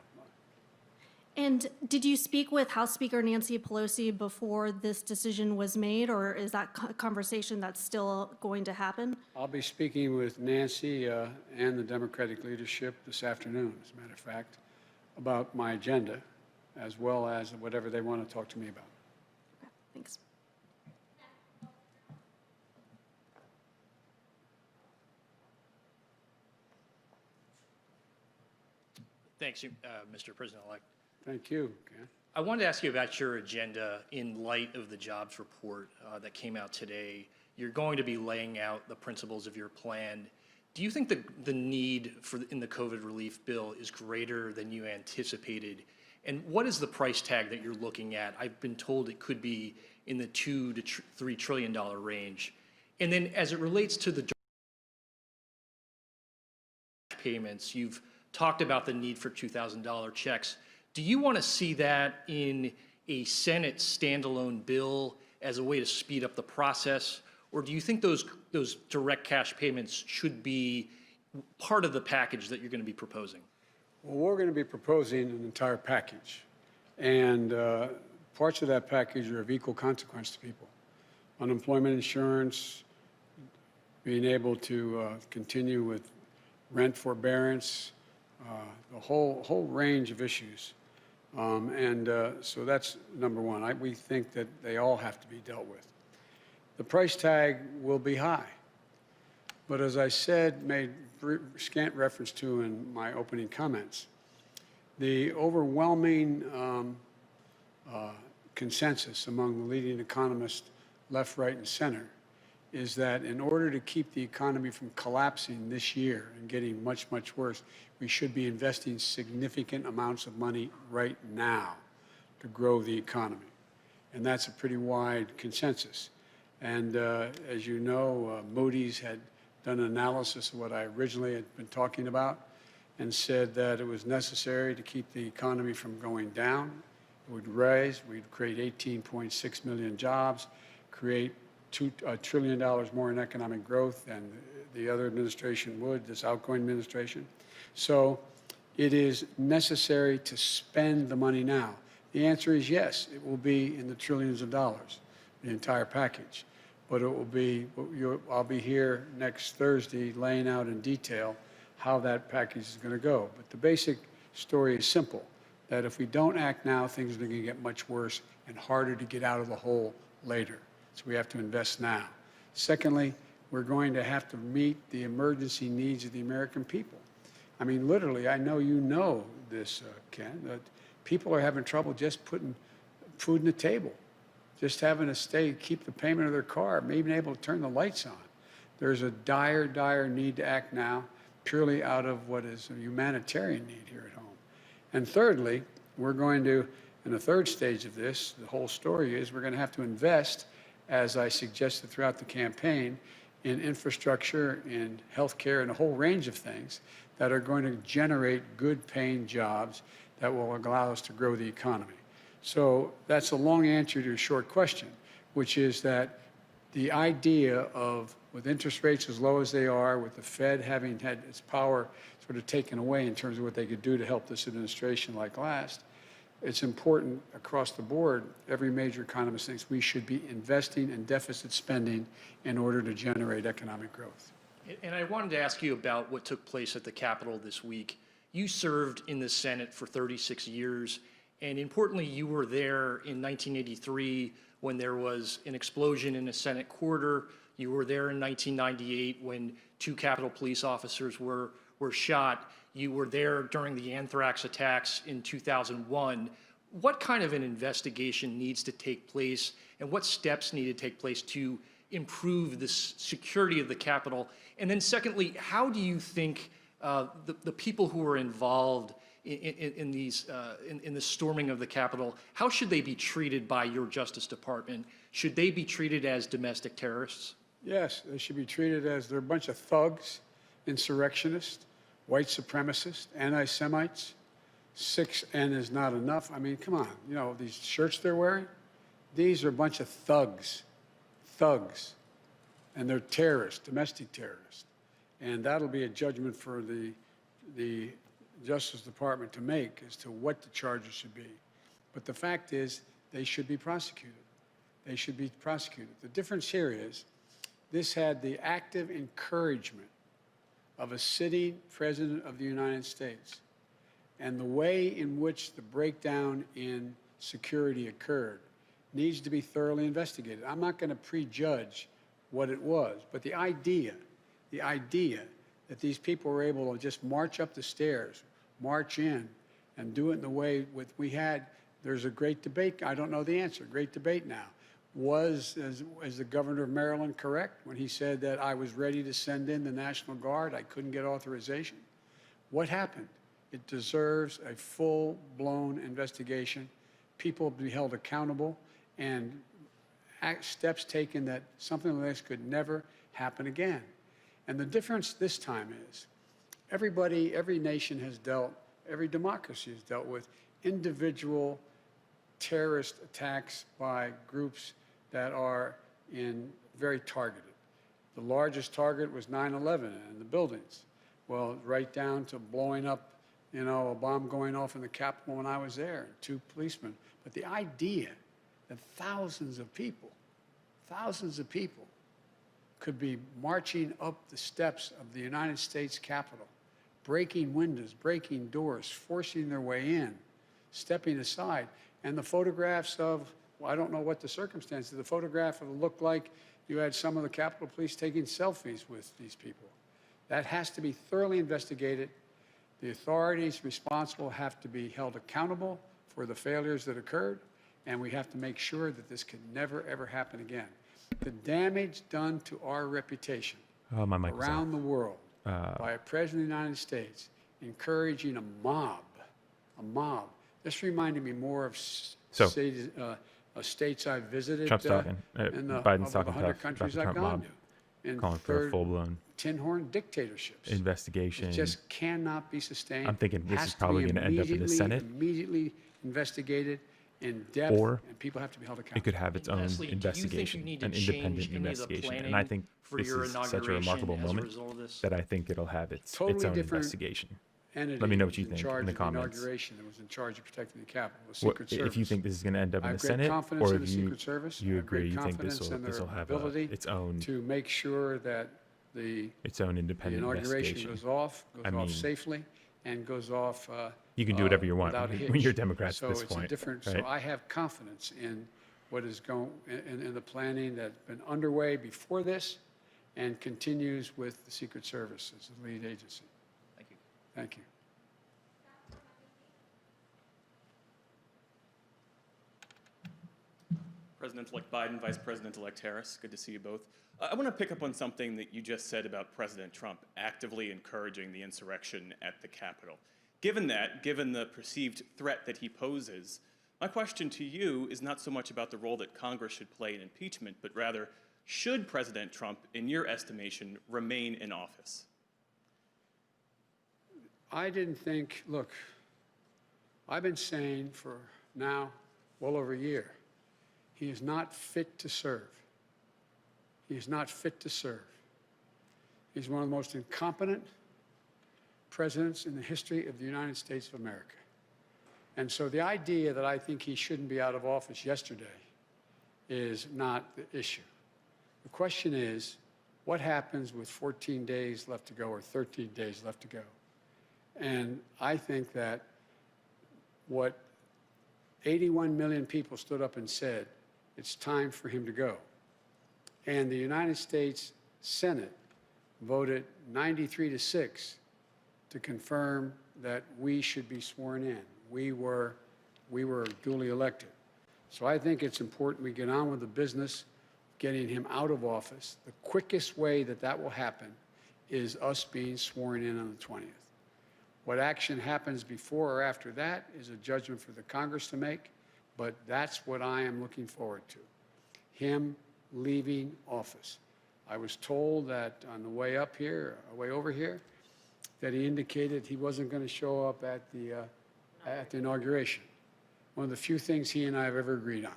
F: And did you speak with House Speaker Nancy Pelosi before this decision was made, or is that conversation that's still going to happen?
A: I'll be speaking with Nancy and the Democratic leadership this afternoon, as a matter of fact, about my agenda, as well as whatever they want to talk to me about.
F: Okay, thanks.
G: Thanks, Mr. President-elect.
A: Thank you, Ken.
G: I wanted to ask you about your agenda in light of the jobs report that came out today. You're going to be laying out the principles of your plan. Do you think the need in the COVID relief bill is greater than you anticipated? And what is the price tag that you're looking at? I've been told it could be in the $2 to $3 trillion range. And then as it relates to the payments, you've talked about the need for $2,000 checks. Do you want to see that in a Senate standalone bill as a way to speed up the process? Or do you think those direct cash payments should be part of the package that you're going to be proposing?
A: Well, we're going to be proposing an entire package. And parts of that package are of equal consequence to people. Unemployment insurance, being able to continue with rent forbearance, the whole range of issues. So that's number one. We think that they all have to be dealt with. The price tag will be high. But as I said, made scant reference to in my opening comments, the overwhelming consensus among the leading economists, left, right, and center, is that in order to keep the economy from collapsing this year and getting much, much worse, we should be investing significant amounts of money right now to grow the economy. And that's a pretty wide consensus. And as you know, Moody's had done an analysis of what I originally had been talking about and said that it was necessary to keep the economy from going down. It would rise, we'd create 18.6 million jobs, create $2 trillion more in economic growth than the other administration would, this outgoing administration. So it is necessary to spend the money now. The answer is yes, it will be in the trillions of dollars, the entire package. But it will be, I'll be here next Thursday laying out in detail how that package is going to go. But the basic story is simple, that if we don't act now, things are going to get much worse and harder to get out of the hole later. So we have to invest now. Secondly, we're going to have to meet the emergency needs of the American people. I mean, literally, I know you know this, Ken, that people are having trouble just putting food on the table, just having to keep the payment of their car, maybe even able to turn the lights on. There's a dire, dire need to act now, purely out of what is a humanitarian need here at home. And thirdly, we're going to, in the third stage of this, the whole story is we're going to have to invest, as I suggested throughout the campaign, in infrastructure, in healthcare, and a whole range of things that are going to generate good paying jobs that will allow us to grow the economy. So that's a long answer to a short question, which is that the idea of, with interest rates as low as they are, with the Fed having had its power sort of taken away in terms of what they could do to help this administration like last, it's important across the board. Every major economist thinks we should be investing in deficit spending in order to generate economic growth.
G: And I wanted to ask you about what took place at the Capitol this week. You served in the Senate for 36 years, and importantly, you were there in 1983 when there was an explosion in a Senate corridor. You were there in 1998 when 2 Capitol police officers were shot. You were there during the anthrax attacks in 2001. What kind of an investigation needs to take place, and what steps need to take place to improve the security of the Capitol? And then secondly, how do you think the people who were involved in the storming of the Capitol, how should they be treated by your Justice Department? Should they be treated as domestic terrorists?
A: Yes, they should be treated as they're a bunch of thugs, insurrectionists, white supremacists, anti-Semites. 6N is not enough. I mean, come on. You know, these shirts they're wearing, these are a bunch of thugs. And they're terrorists, domestic terrorists. And that'll be a judgment for the Justice Department to make as to what the charges should be. But the fact is, they should be prosecuted. They should be prosecuted. The difference here is, this had the active encouragement of a sitting president of the United States. And the way in which the breakdown in security occurred needs to be thoroughly investigated. I'm not going to prejudge what it was, but the idea that these people were able to just march up the stairs, march in, and do it in the way we had, there's a great debate. I don't know the answer. Great debate now. Was the governor of Maryland correct when he said that I was ready to send in the National Guard? I couldn't get authorization. What happened? It deserves a full-blown investigation. People be held accountable, and steps taken that something like this could never happen again. And the difference this time is, every nation has dealt, every democracy has dealt with individual terrorist attacks by groups that are very targeted. The largest target was 9/11 and the buildings. Well, right down to blowing up, you know, a bomb going off in the Capitol when I was there, 2 policemen. But the idea that thousands of people could be marching up the steps of the United States Capitol, breaking windows, breaking doors, forcing their way in, stepping aside. And the photographs of, well, I don't know what the circumstances, the photograph of it looked like you had some of the Capitol Police taking selfies with these people. That has to be thoroughly investigated. The authorities responsible have to be held accountable for the failures that occurred, and we have to make sure that this can never, ever happen again. The damage done to our reputation around the world by a president of the United States encouraging a mob. This reminded me more of states I've visited.
B: Trump's talking. Biden's talking
A: 100
B: tough
A: countries
B: about the
A: I've
B: Trump
A: gone
B: mob,
A: to.
B: calling for a full-blown
A: tin horn dictatorships.
B: investigation.
A: It just cannot be sustained.
B: I'm thinking this
A: Has
B: is
A: to
B: probably
A: be
B: going to end up in the Senate.
A: Immediately investigated in depth,
B: Or
A: and people have to be held accountable.
B: it could have its own
G: Lastly, do you think you
B: investigation,
G: need to
B: an
G: change
B: independent
G: any of the
B: investigation. And I
G: planning
B: think
G: for
B: this
G: your
B: is such a
G: inauguration
B: remarkable
G: as a
B: moment
G: result of this?
B: that I think it'll have its
A: Totally
B: own
A: different
B: investigation.
A: Entity
B: Let me know what you
A: was in
B: think
A: charge
B: in the
A: of
B: comments.
A: inauguration that was in charge of protecting the Capitol, the
B: What,
A: Secret Service.
B: if you think this is going to end up
A: I
B: in
A: have
B: the
A: great
B: Senate,
A: confidence
B: or
A: in
B: if
A: the
B: you
A: Secret Service. I
B: you
A: have great
B: agree, you think
A: confidence
B: this
A: in their
B: will have
A: ability
B: its own
A: to make sure that the
B: independent
A: inauguration
B: investigation.
A: goes off
B: mean,
A: safely, and goes off.
B: You can do whatever you want
A: without a
B: when
A: hitch.
B: you're Democrats
A: so
B: at this
A: it's
B: point,
A: A different,
B: right?
A: So I have confidence in what is going in the planning that's been underway before this, and continues with the Secret Service as the lead agency.
G: Thank you.
A: Thank you.
H: President-elect Biden, Vice President-elect Harris, good to see you both. I want to pick up on something that you just said about President Trump actively encouraging the insurrection at the Capitol. Given the perceived threat that he poses, my question to you is not so much about the role that Congress should play in impeachment, but rather, should President Trump, in your estimation, remain in office?
A: I didn't think, look, I've been saying for now well over a year. He is not fit to serve. He is not fit to serve. He's one of the most incompetent presidents in the history of the United States of America. And so the idea that I think he shouldn't be out of office yesterday is not the issue. The question is, what happens with 14 days left to go or 13 days left to go? And I think that what 81 million people stood up and said, it's time for him to go. And the United States Senate voted 93-6 to confirm that we should be sworn in. We were duly elected. So I think it's important we get on with the business of getting him out of office. The quickest way that that will happen is us being sworn in on the 20th. What action happens before or after that is a judgment for the Congress to make, but that's what I am looking forward to, him leaving office. I was told that on the way up here, way over here, that he indicated he wasn't going to show up at the inauguration. One of the few things he and I have ever agreed on.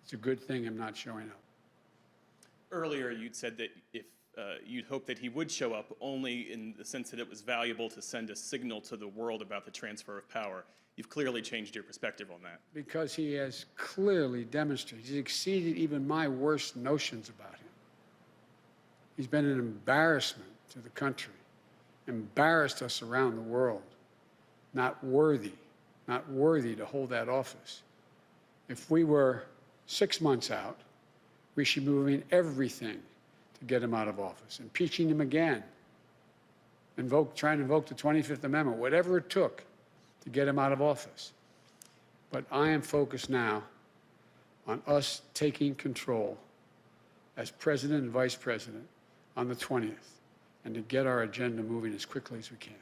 A: It's a good thing I'm not showing up.
H: Earlier, you'd said that if you'd hope that he would show up only in the sense that it was valuable to send a signal to the world about the transfer of power. You've clearly changed your perspective on that.
A: Because he has clearly demonstrated, he's exceeded even my worst notions about him. He's been an embarrassment to the country, embarrassed us around the world, not worthy to hold that office. If we were 6 months out, we should be moving everything to get him out of office, impeaching him again, trying to invoke the 25th Amendment, whatever it took to get him out of office. But I am focused now on us taking control as president and vice president on the 20th and to get our agenda moving as quickly as we can.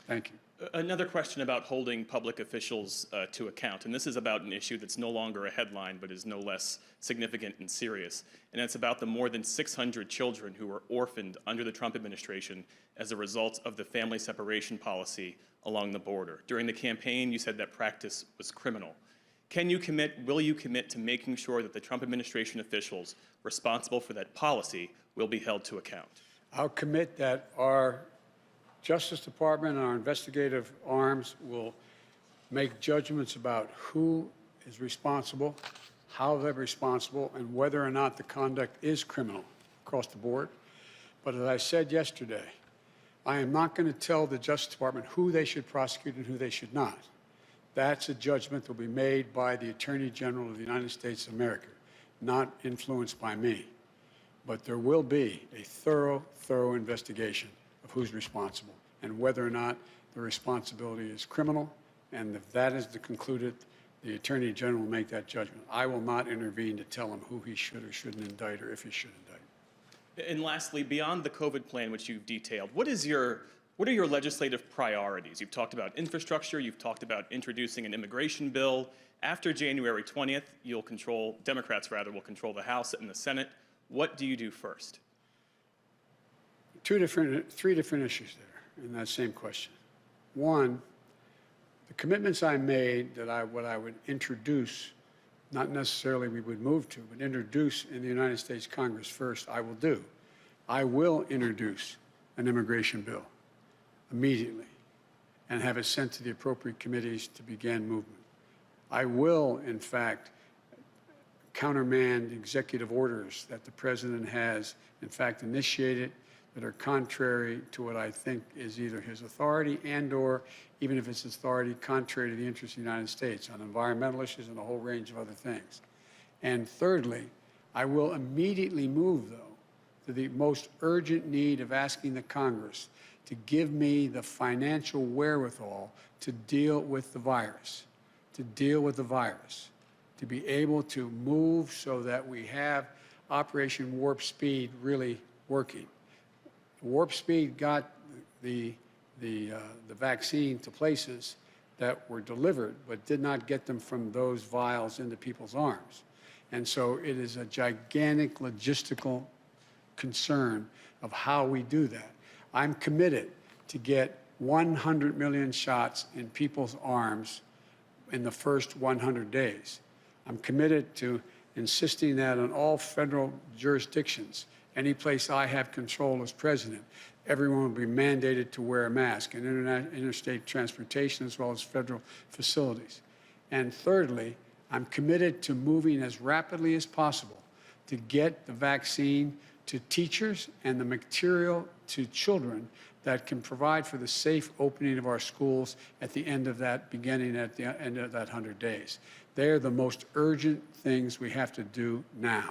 A: Thank you.
H: Another question about holding public officials to account, and this is about an issue that's no longer a headline but is no less significant and serious, and it's about the more than 600 children who were orphaned under the Trump administration as a result of the family separation policy along the border. During the campaign, you said that practice was criminal. Will you commit to making sure that the Trump administration officials responsible for that policy will be held to account?
A: I'll commit that our Justice Department and our investigative arms will make judgments about who is responsible, how they're responsible, and whether or not the conduct is criminal across the board. But as I said yesterday, I am not going to tell the Justice Department who they should prosecute and who they should not. That's a judgment that will be made by the Attorney General of the United States of America, not influenced by me. But there will be a thorough investigation of who's responsible and whether or not the responsibility is criminal. And if that is concluded, the Attorney General will make that judgment. I will not intervene to tell him who he should or shouldn't indict or if he should indict.
H: And lastly, beyond the COVID plan, which you've detailed, what are your legislative priorities? You've talked about infrastructure. You've talked about introducing an immigration bill. After January 20th, Democrats will control the House and the Senate. What do you do first?
A: Three different issues there in that same question. One, the commitments I made that what I would introduce, not necessarily we would move to, but introduce in the United States Congress first, I will do. I will introduce an immigration bill immediately and have it sent to the appropriate committees to begin movement. I will, in fact, countermand executive orders that the president has, in fact, initiated that are contrary to what I think is either his authority and/or, even if it's his authority, contrary to the interests of the United States on environmental issues and a whole range of other things. And thirdly, I will immediately move, though, to the most urgent need of asking the Congress to give me the financial wherewithal to deal with the virus, to be able to move so that we have Operation Warp Speed really working. Warp Speed got the vaccine to places that were delivered, but did not get them from those vials into people's arms. And so it is a gigantic logistical concern of how we do that. I'm committed to get 100 million shots in people's arms in the first 100 days. I'm committed to insisting that on all federal jurisdictions, any place I have control as president, everyone will be mandated to wear a mask in interstate transportation as well as federal facilities. And thirdly, I'm committed to moving as rapidly as possible to get the vaccine to teachers and the material to children that can provide for the safe opening of our schools at the end of that, beginning at the end of that 100 days. They're the most urgent things we have to do now,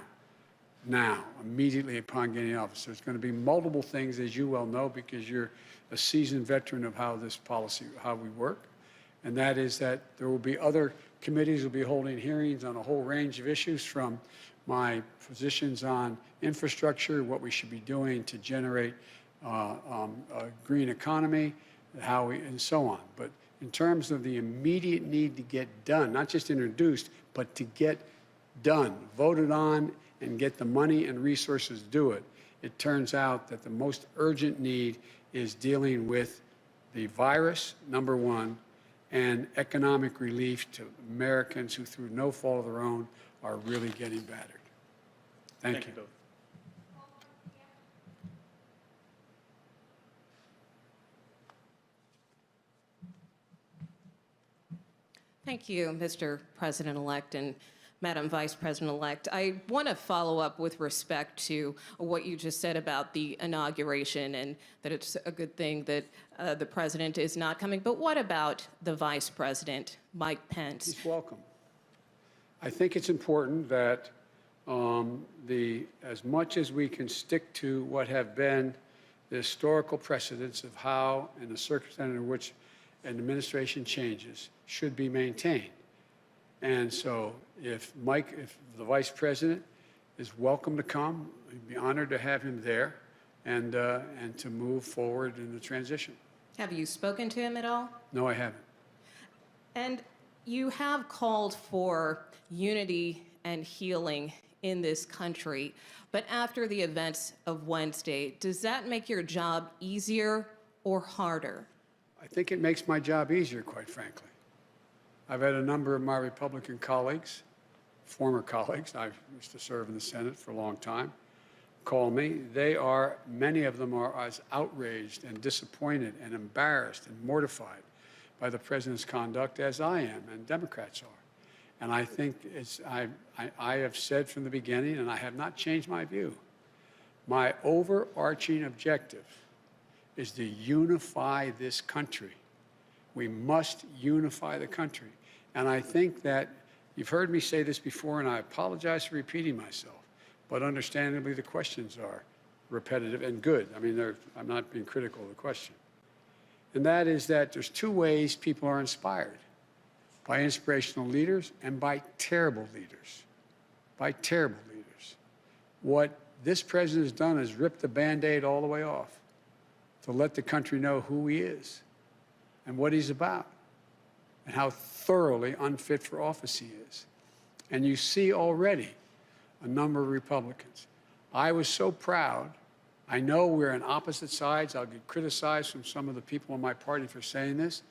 A: immediately upon getting office. There's going to be multiple things, as you well know, because you're a seasoned veteran of how this policy, how we work, and that is that there will be other committees will be holding hearings on a whole range of issues, from my positions on infrastructure, what we should be doing to generate a green economy, and so on. But in terms of the immediate need to get done, not just introduced, but to get done, voted on, and get the money and resources to do it, it turns out that the most urgent need is dealing with the virus, number one, and economic relief to Americans who, through no fault of their own, are really getting battered. Thank you.
H: both.
I: Thank you, Mr. President-elect and Madam Vice President-elect. I want to follow up with respect to what you just said about the inauguration and that it's a good thing that the president is not coming. But what about the Vice President, Mike Pence?
A: He's welcome. I think it's important that as much as we can stick to what have been the historical precedents of how, in the circumstance in which an administration changes, should be maintained. And so if the Vice President is welcome to come, we'd be honored to have him there and to move forward in the transition.
I: Have you spoken to him at all?
A: No, I haven't.
I: And you have called for unity and healing in this country. But after the events of Wednesday, does that make your job easier or harder?
A: I think it makes my job easier, quite frankly. I've had a number of my Republican colleagues, former colleagues, I used to serve in the Senate for a long time, call me. Many of them are as outraged and disappointed and embarrassed and mortified by the president's conduct as I am and Democrats are. And I think I have said from the beginning, and I have not changed my view, my overarching objective is to unify this country. We must unify the country. And I think that you've heard me say this before, and I apologize for repeating myself, but understandably the questions are repetitive and good. I mean, I'm not being critical of the question. And that is that there's two ways people are inspired: by inspirational leaders and by terrible leaders. By terrible leaders. What this president has done is rip the Band-Aid all the way off to let the country know who he is and what he's about and how thoroughly unfit for office he is. And you see already a number of Republicans. I was so proud. I know we're on opposite sides. I'll get criticized from some of the people in my party for saying this,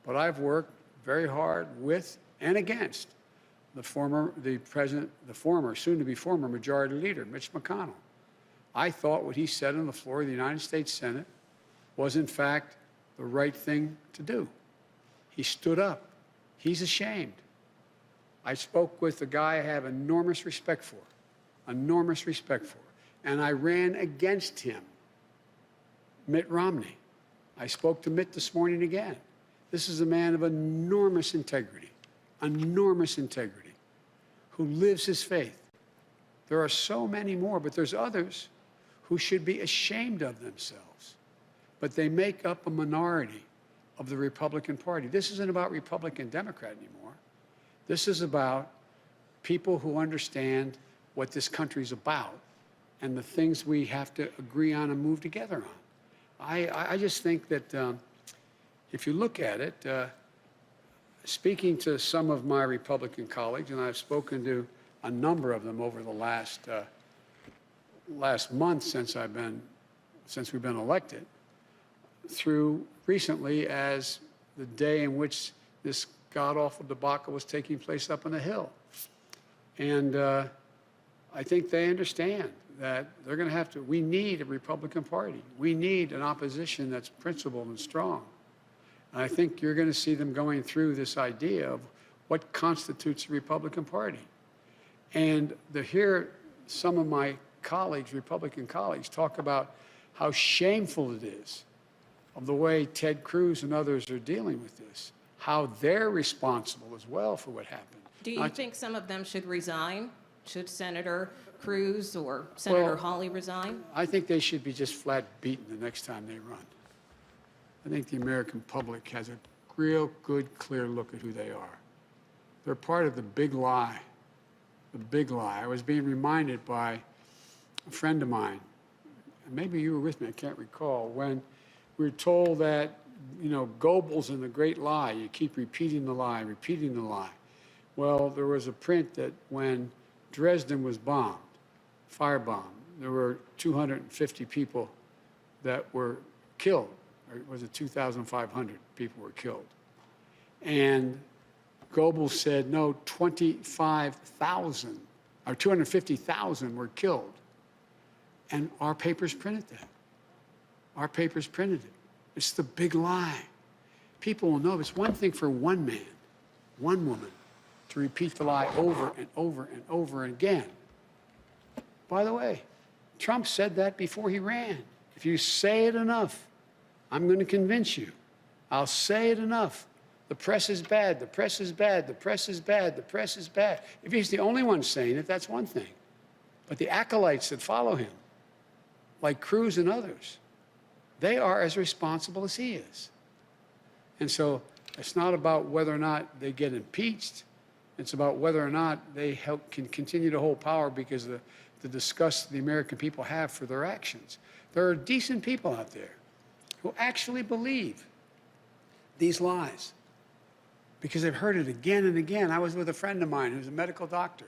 A: but I've worked very hard with and against the former, soon-to-be former Majority Leader, Mitch McConnell. I thought what he said on the floor of the United States Senate was, in fact, the right thing to do. He stood up. He's ashamed. I spoke with a guy I have enormous respect for, and I ran against him, Mitt Romney. I spoke to Mitt this morning again. This is a man of enormous integrity, who lives his faith. There are so many more, but there's others who should be ashamed of themselves. But they make up a minority of the Republican Party. This isn't about Republican Democrat anymore. This is about people who understand what this country's about and the things we have to agree on and move together on. I just think that if you look at it, speaking to some of my Republican colleagues, and I've spoken to a number of them over the last month since we've been elected, through recently as the day in which this god-awful debacle was taking place up on the Hill. And I think they understand that they're going to have to, we need a Republican Party. We need an opposition that's principled and strong. And I think you're going to see them going through this idea of what constitutes a Republican Party. And to hear some of my colleagues, Republican colleagues, talk about how shameful it is of the way Ted Cruz and others are dealing with this, how they're responsible as well for what happened.
I: Do you think some of them should resign? Should Senator Cruz or Senator Hawley resign?
A: I think they should be just flat beaten the next time they run. I think the American public has a real good, clear look at who they are. They're part of the big lie. The big lie. I was being reminded by a friend of mine, and maybe you were with me, I can't recall, when we were told that, you know, Goebbels and the great lie, you keep repeating the lie, repeating the lie. Well, there was a print that when Dresden was bombed, firebombed, there were 250 people that were killed, or was it 2,500 people were killed? And Goebbels said, no, 25,000 or 250,000 were killed. And our papers printed that. Our papers printed it. It's the big lie. People will know. It's one thing for one man, one woman, to repeat the lie over and over and over again. By the way, Trump said that before he ran. If you say it enough, I'm going to convince you. I'll say it enough. The press is bad, the press is bad, the press is bad, the press is bad. If he's the only one saying it, that's one thing. But the acolytes that follow him, like Cruz and others, they are as responsible as he is. And so it's not about whether or not they get impeached. It's about whether or not they can continue to hold power because of the disgust the American people have for their actions. There are decent people out there who actually believe these lies because they've heard it again and again. I was with a friend of mine who's a medical doctor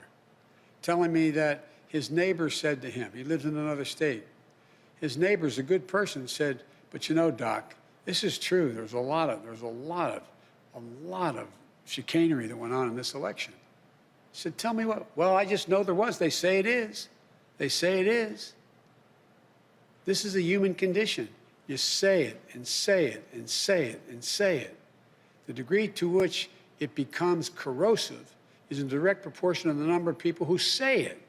A: telling me that his neighbor said to him, he lives in another state, his neighbor's a good person, said, but you know, doc, this is true. There's a lot of chicanery that went on in this election. He said, tell me what? Well, I just know there was. They say it is. They say it is. This is a human condition. You say it and say it and say it and say it. The degree to which it becomes corrosive is in direct proportion to the number of people who say it.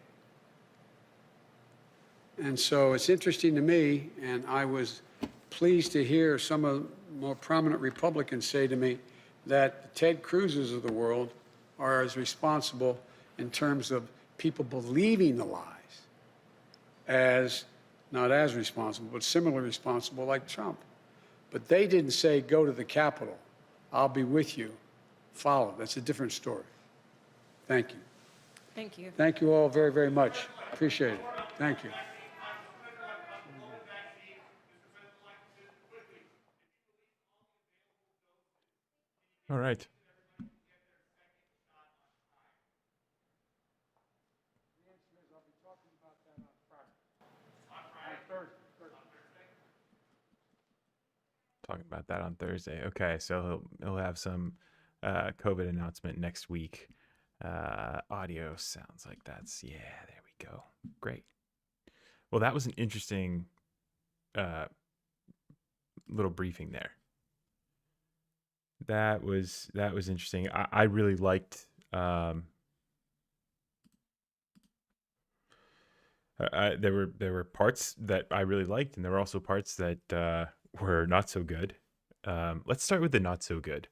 A: And so it's interesting to me, and I was pleased to hear some of the more prominent Republicans say to me that the Ted Cruzes of the world are as responsible in terms of people believing the lies as, not as responsible, but similarly responsible like Trump. But they didn't say, go to the Capitol, I'll be with you, follow. That's a different story. Thank you.
I: Thank you.
A: Thank you all very, very much. Appreciate it. Thank you.
B: All right. Talking about that on Thursday. Okay, so he'll have some COVID announcement next week. Audio sounds like that's, yeah, there we go. Great. Well, that was an interesting little briefing there. That was interesting. I really liked there were parts that I really liked, and there were also parts that were not so good. Let's start with the not so good.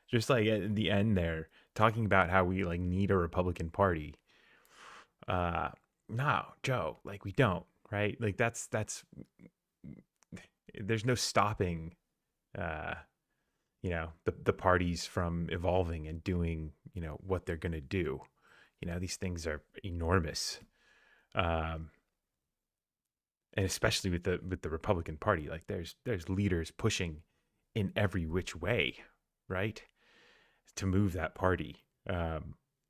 B: Just like at the end there, talking about how we like need a Republican Party. No, Joe, like we don't, right? Like that's there's no stopping the parties from evolving and doing, what they're going to do. These things are enormous. And especially with the Republican Party, like there's leaders pushing in every which way, right, to move that party.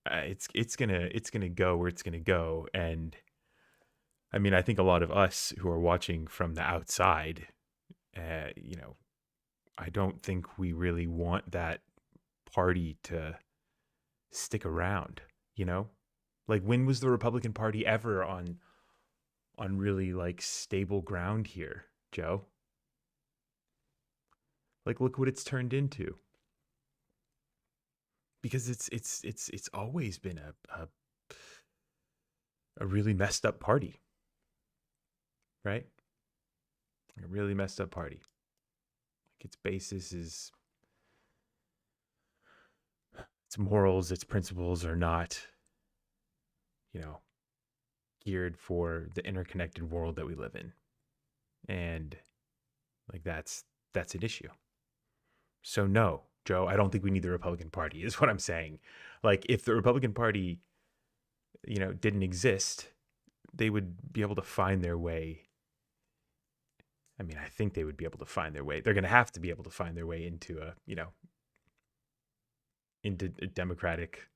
B: It's gonna go where it's gonna go. And I mean, I think a lot of us who are watching from the outside, I don't think we really want that party to stick around, you know? Like, when was the Republican Party ever on really like stable ground here, Joe? Like, look what it's turned into. Because it's always been a really messed up party, right? A really messed up party. Like, its basis is, its morals, its principles are not, geared for the interconnected world that we live in. And like, that's an issue. So no, Joe, I don't think we need the Republican Party, is what I'm saying. Like, if the Republican Party, didn't exist, they would be able to find their way. I mean, I think they would be able to find their way. They're going to have to be able to find their way into into democratic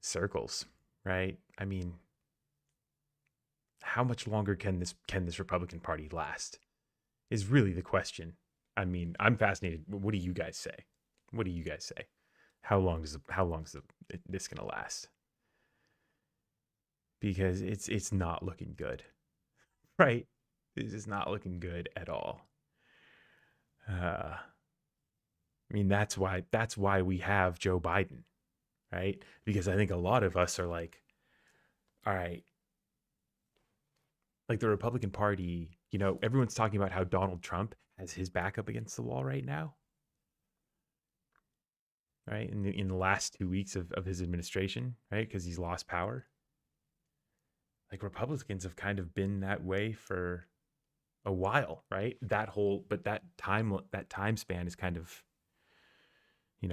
B: circles, right? I mean, how much longer can this Republican Party last? Is really the question. I mean, I'm fascinated. What do you guys say? What do you guys say? How long is this going to last? Because it's not looking good, right? This is not looking good at all. I mean, that's why we have Joe Biden, right? Because I think a lot of us are like, all right, like the Republican Party, everyone's talking about how Donald Trump has his back up against the wall right now, right? In the last 2 weeks of his administration, right? Because he's lost power. Like, Republicans have kind of been that way for a while, right? But that time span is kind of,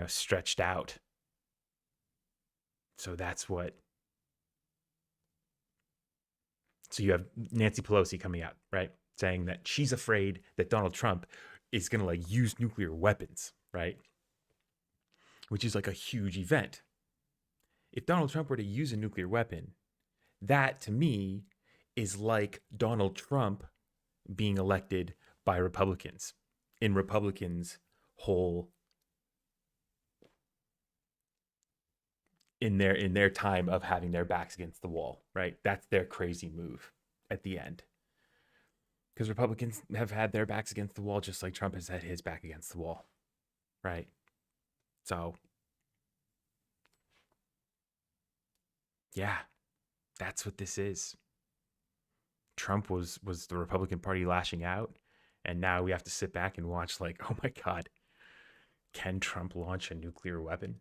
B: stretched out. So so you have Nancy Pelosi coming out, right? Saying that she's afraid that Donald Trump is going to like use nuclear weapons, right? Which is like a huge event. If Donald Trump were to use a nuclear weapon, that to me is like Donald Trump being elected by Republicans in Republicans' whole in their time of having their backs against the wall, right? That's their crazy move at the end. Because Republicans have had their backs against the wall just like Trump has had his back against the wall, right? So, yeah, that's what this is. Trump was the Republican Party lashing out, and now we have to sit back and watch like, oh my God, can Trump launch a nuclear weapon?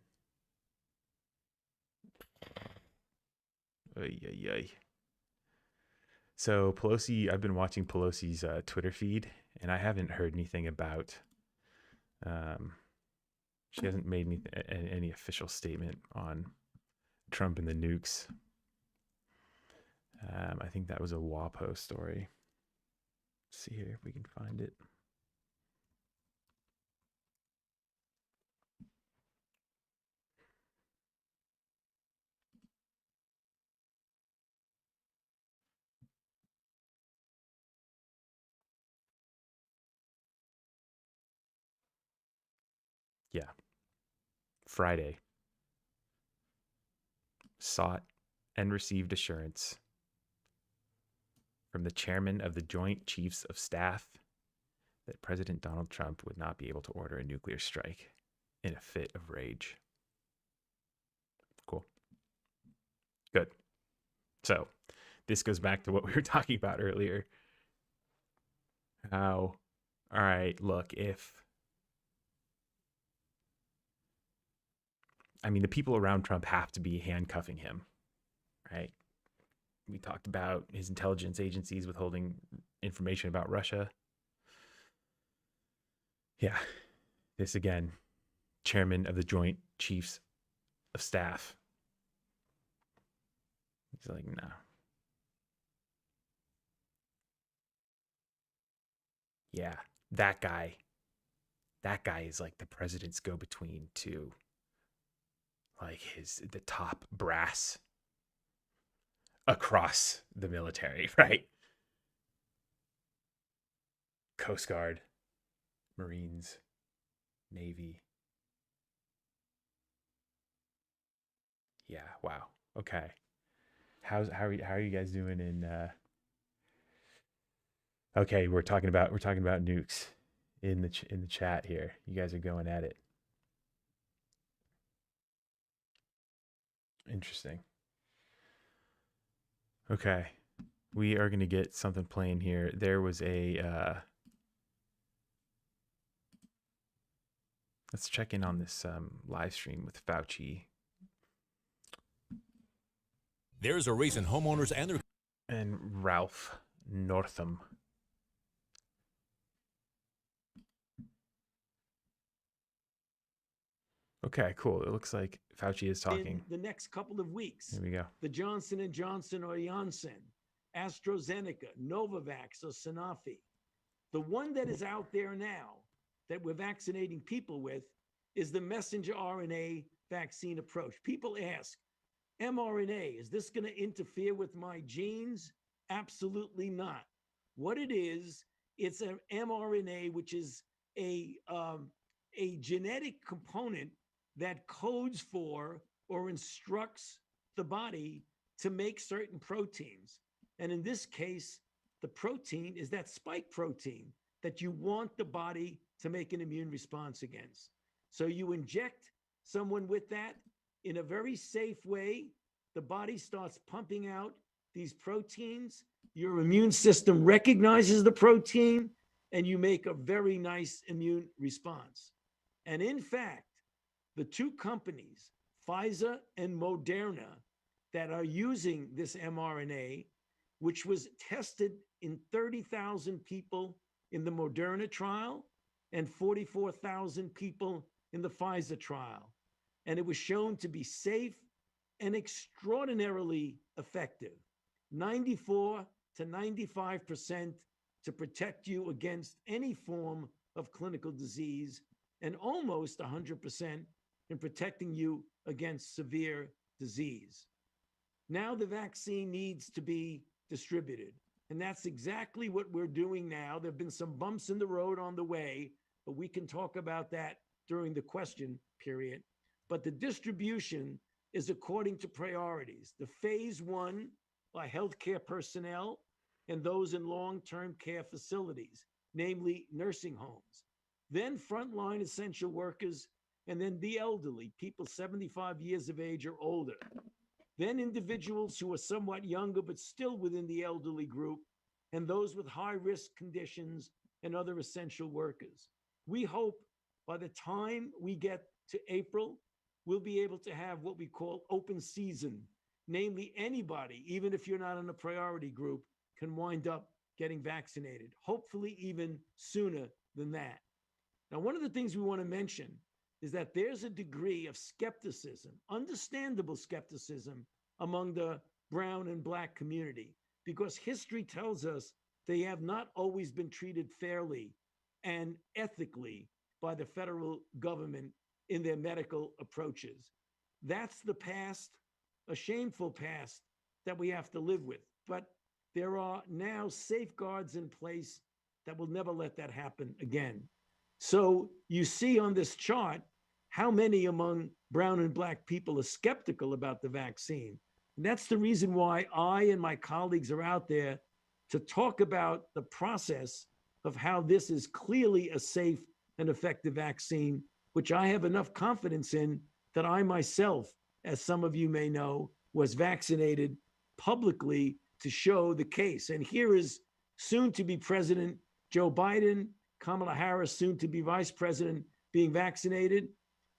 B: Ay, ay, ay. So Pelosi, I've been watching Pelosi's Twitter feed, and I haven't heard anything about. She hasn't made any official statement on Trump and the nukes. I think that was a WAPO story. Let's see here if we can find it. Yeah. Friday. Sought and received assurance from the chairman of the Joint Chiefs of Staff that President Donald Trump would not be able to order a nuclear strike in a fit of rage. Cool. Good. So this goes back to what we were talking about earlier. How, all right, look, the people around Trump have to be handcuffing him, right? We talked about his intelligence agencies withholding information about Russia. Yeah, this again, chairman of the Joint Chiefs of Staff. He's like, no. Yeah, that guy is like the president's go-between to like the top brass across the military, right? Coast Guard, Marines, Navy, Yeah. Wow. Okay. How are you guys doing in? Okay, we're talking about nukes in the chat here. You guys are going at it. Interesting. Okay, we are going to get something playing here. There was a. Let's check in on this live stream with Fauci.
J: There's a reason homeowners
B: and Ralph Northam. Okay, cool. It looks like Fauci is talking.
K: In the next couple of weeks.
B: Here we go.
K: The Johnson & Johnson or Janssen, AstraZeneca, Novavax or Sanofi. The one that is out there now that we're vaccinating people with is the messenger RNA vaccine approach. People ask, mRNA, is this going to interfere with my genes? Absolutely not. What it is, it's an mRNA, which is a genetic component that codes for or instructs the body to make certain proteins. And in this case, the protein is that spike protein that you want the body to make an immune response against. So you inject someone with that in a very safe way. The body starts pumping out these proteins. Your immune system recognizes the protein, and you make a very nice immune response. And in fact, the two companies, Pfizer and Moderna, that are using this mRNA, which was tested in 30,000 people in the Moderna trial and 44,000 people in the Pfizer trial. And it was shown to be safe and extraordinarily effective, 94 to 95% to protect you against any form of clinical disease, and almost 100% in protecting you against severe disease. Now the vaccine needs to be distributed, and that's exactly what we're doing now. There have been some bumps in the road on the way, but we can talk about that during the question period. But the distribution is according to priorities. The phase one by healthcare personnel and those in long-term care facilities, namely nursing homes. Then frontline essential workers, and then the elderly, people 75 years of age or older. Then individuals who are somewhat younger but still within the elderly group, and those with high-risk conditions and other essential workers. We hope by the time we get to April, we'll be able to have what we call open season, namely anybody, even if you're not in a priority group, can wind up getting vaccinated, hopefully even sooner than that. Now, one of the things we want to mention is that there's a degree of skepticism, understandable skepticism, among the brown and black community, because history tells us they have not always been treated fairly and ethically by the federal government in their medical approaches. That's the past, a shameful past that we have to live with. But there are now safeguards in place that will never let that happen again. So you see on this chart how many among brown and black people are skeptical about the vaccine. And that's the reason why I and my colleagues are out there to talk about the process of how this is clearly a safe and effective vaccine, which I have enough confidence in that I myself, as some of you may know, was vaccinated publicly to show the case. And here is soon to be President Joe Biden, Kamala Harris, soon to be Vice President, being vaccinated.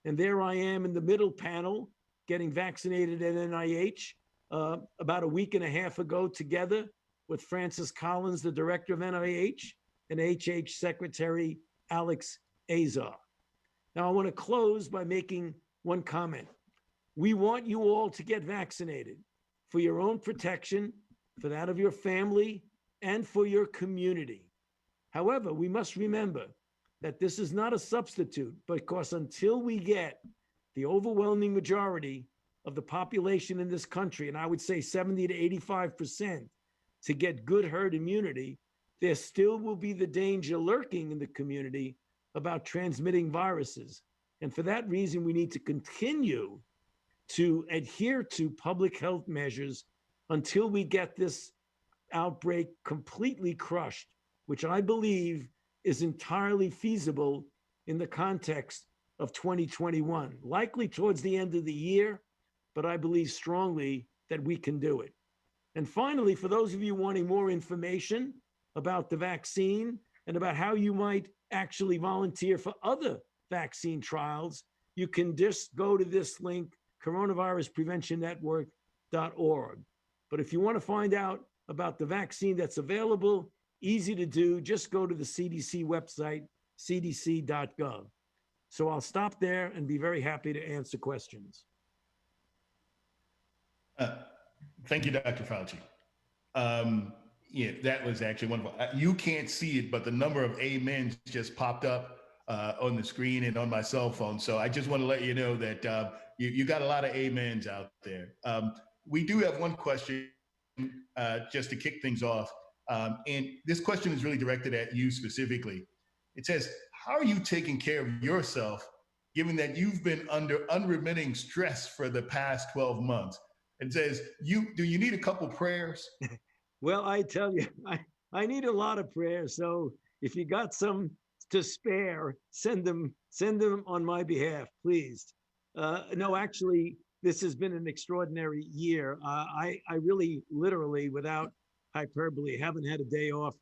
K: And there I am in the middle panel getting vaccinated at NIH about a week and a half ago, together with Francis Collins, the director of NIH, and HH Secretary Alex Azar. Now, I want to close by making one comment. We want you all to get vaccinated for your own protection, for that of your family, and for your community. However, we must remember that this is not a substitute, because until we get the overwhelming majority of the population in this country, and I would say 70 to 85%, to get good herd immunity, there still will be the danger lurking in the community about transmitting viruses. And for that reason, we need to continue to adhere to public health measures until we get this outbreak completely crushed, which I believe is entirely feasible in the context of 2021, likely towards the end of the year, but I believe strongly that we can do it. And finally, for those of you wanting more information about the vaccine and about how you might actually volunteer for other vaccine trials, you can just go to this link, coronaviruspreventionnetwork.org. But if you want to find out about the vaccine that's available, easy to do, just go to the CDC website, cdc.gov. So I'll stop there and be very happy to answer questions.
L: Thank you, Dr. Fauci. Yeah, that was actually wonderful. You can't see it, but the number of amens just popped up on the screen and on my cell phone. So I just want to let you know that you got a lot of amens out there. We do have one question just to kick things off. And this question is really directed at you specifically. It says, how are you taking care of yourself, given that you've been under unremitting stress for the past 12 months? It says, do you need a couple prayers?
K: Well, I tell you, I need a lot of prayers. So if you got some to spare, send them on my behalf, please. No, actually, this has been an extraordinary year. I really, literally, without hyperbole, haven't had a day off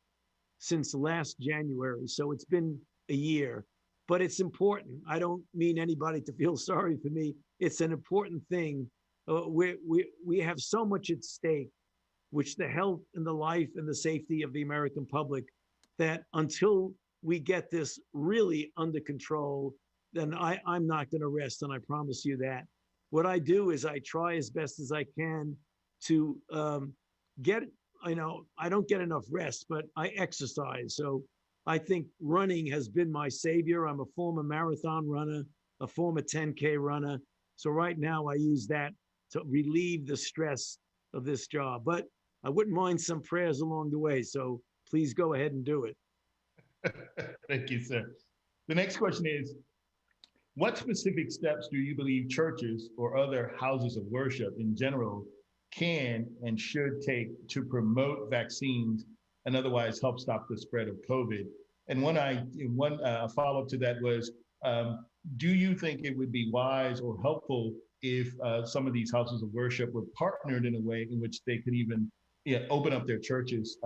K: since last January. So it's been a year, but it's important. I don't mean anybody to feel sorry for me. It's an important thing. We have so much at stake, which the health and the life and the safety of the American public, that until we get this really under control, then I'm not going to rest, and I promise you that. What I do is I try as best as I can to get, I don't get enough rest, but I exercise. So I think running has been my savior. I'm a former marathon runner, a former 10K runner. So right now I use that to relieve the stress of this job. But I wouldn't mind some prayers along the way. So please go ahead and do it.
L: Thank you, sir. The next question is, what specific steps do you believe churches or other houses of worship in general can and should take to promote vaccines and otherwise help stop the spread of COVID? And one follow-up to that was, do you think it would be wise or helpful if some of these houses of worship were partnered in a way in which they could even open up their churches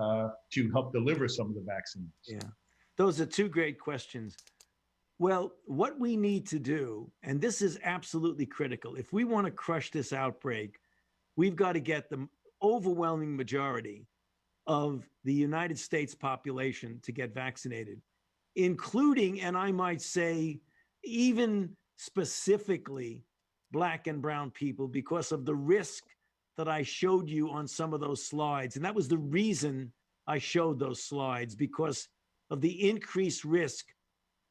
L: to help deliver some of the vaccines?
K: Yeah, those are two great questions. Well, what we need to do, and this is absolutely critical, if we want to crush this outbreak, we've got to get the overwhelming majority of the United States population to get vaccinated, including, and I might say, even specifically Black and brown people, because of the risk that I showed you on some of those slides. And that was the reason I showed those slides, because of the increased risk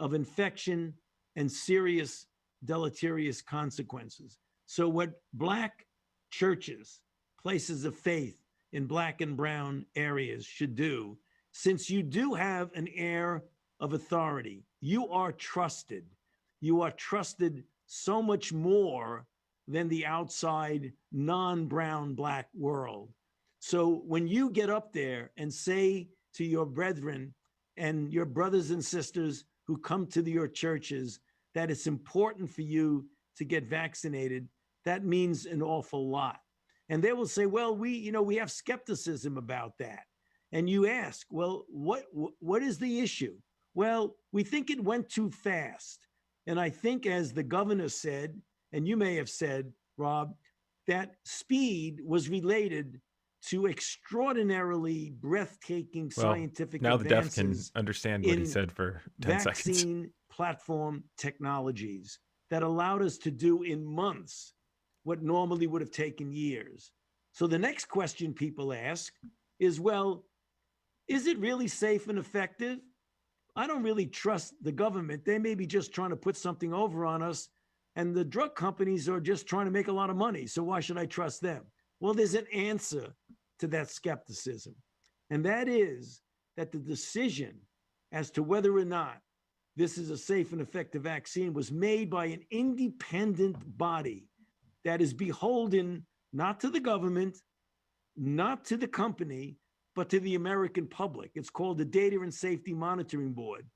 K: of infection and serious deleterious consequences. So what Black churches, places of faith in Black and brown areas should do, since you do have an air of authority, you are trusted. You are trusted so much more than the outside non-brown Black world. So when you get up there and say to your brethren and your brothers and sisters who come to your churches that it's important for you to get vaccinated, that means an awful lot. And they will say, well, we have skepticism about that. And you ask, well, what is the issue? Well, we think it went too fast. And I think, as the governor said, and you may have said, Rob, that speed was related to extraordinarily breathtaking scientific
B: now
K: advances.
B: The deaf can understand what he said for 10 seconds.
K: Vaccine platform technologies that allowed us to do in months what normally would have taken years. So the next question people ask is, well, is it really safe and effective? I don't really trust the government. They may be just trying to put something over on us, and the drug companies are just trying to make a lot of money. So why should I trust them? Well, there's an answer to that skepticism. And that is that the decision as to whether or not this is a safe and effective vaccine was made by an independent body that is beholden not to the government, not to the company, but to the American public. It's called the Data and Safety Monitoring Board.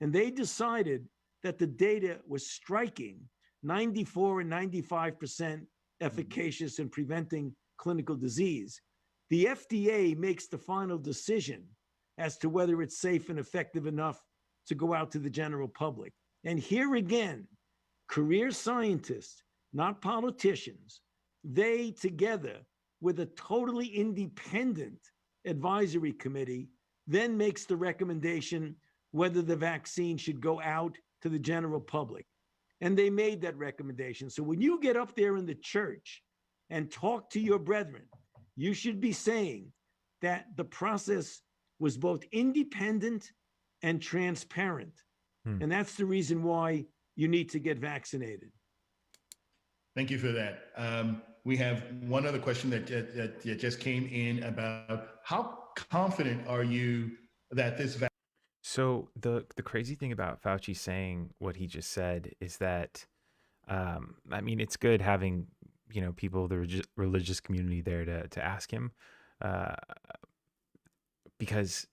K: And they decided that the data was striking 94 and 95% efficacious in preventing clinical disease. The FDA makes the final decision as to whether it's safe and effective enough to go out to the general public. And here again, career scientists, not politicians, they together with a totally independent advisory committee then makes the recommendation whether the vaccine should go out to the general public. And they made that recommendation. So when you get up there in the church and talk to your brethren, you should be saying that the process was both independent and transparent. And that's the reason why you need to get vaccinated.
L: Thank you for that. We have one other question that just came in about how confident are you that this vaccine?
B: So the crazy thing about Fauci saying what he just said is that, I mean, it's good having, you know, people, the religious community there to ask him, because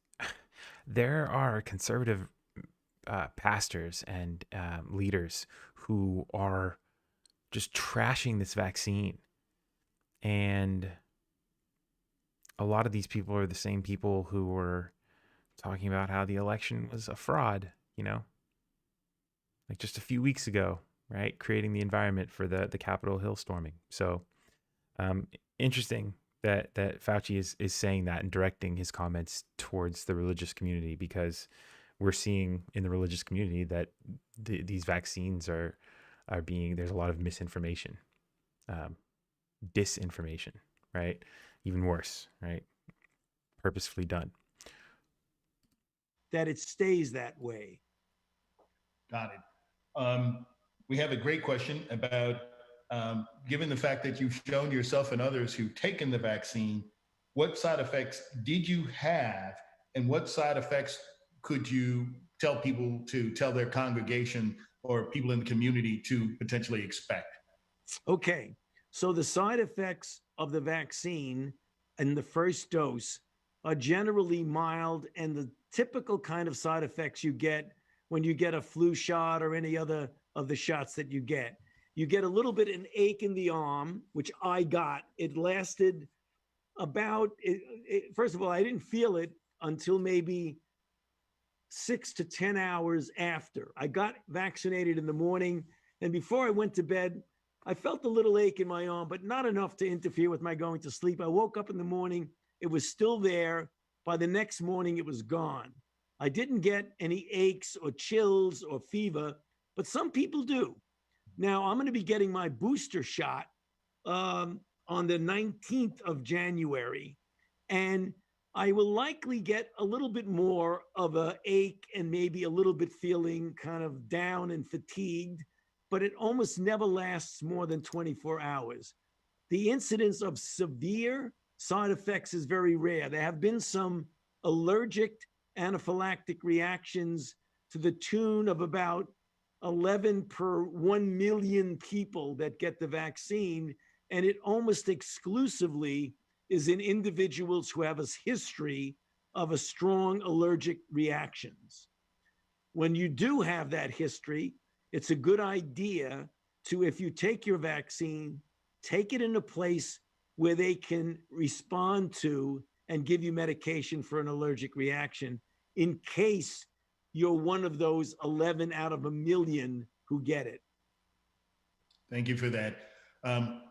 B: there are conservative pastors and leaders who are just trashing this vaccine. And a lot of these people are the same people who were talking about how the election was a fraud, you know, like just a few weeks ago, right? Creating the environment for the Capitol Hill storming. So interesting that Fauci is saying that and directing his comments towards the religious community, because we're seeing in the religious community that these vaccines are being, there's a lot of misinformation, disinformation, right? Even worse, right? Purposefully done.
K: That it stays that way.
L: Got it. We have a great question about, given the fact that you've shown yourself and others who've taken the vaccine, what side effects did you have, and what side effects could you tell people to tell their congregation or people in the community to potentially expect?
K: Okay, so the side effects of the vaccine in the first dose are generally mild and the typical kind of side effects you get when you get a flu shot or any other of the shots that you get. You get a little bit of an ache in the arm, which I got. It lasted about, first of all, I didn't feel it until maybe 6 to 10 hours after. I got vaccinated in the morning, and before I went to bed, I felt a little ache in my arm, but not enough to interfere with my going to sleep. I woke up in the morning, it was still there. By the next morning, it was gone. I didn't get any aches or chills or fever, but some people do. Now, I'm going to be getting my booster shot on the 19th of January, and I will likely get a little bit more of a ache and maybe a little bit feeling kind of down and fatigued, but it almost never lasts more than 24 hours. The incidence of severe side effects is very rare. There have been some allergic anaphylactic reactions to the tune of about 11 per 1 million people that get the vaccine, and it almost exclusively is in individuals who have a history of a strong allergic reactions. When you do have that history, it's a good idea to, if you take your vaccine, take it in a place where they can respond to and give you medication for an allergic reaction in case you're one of those 11 out of a million who get it.
L: Thank you for that.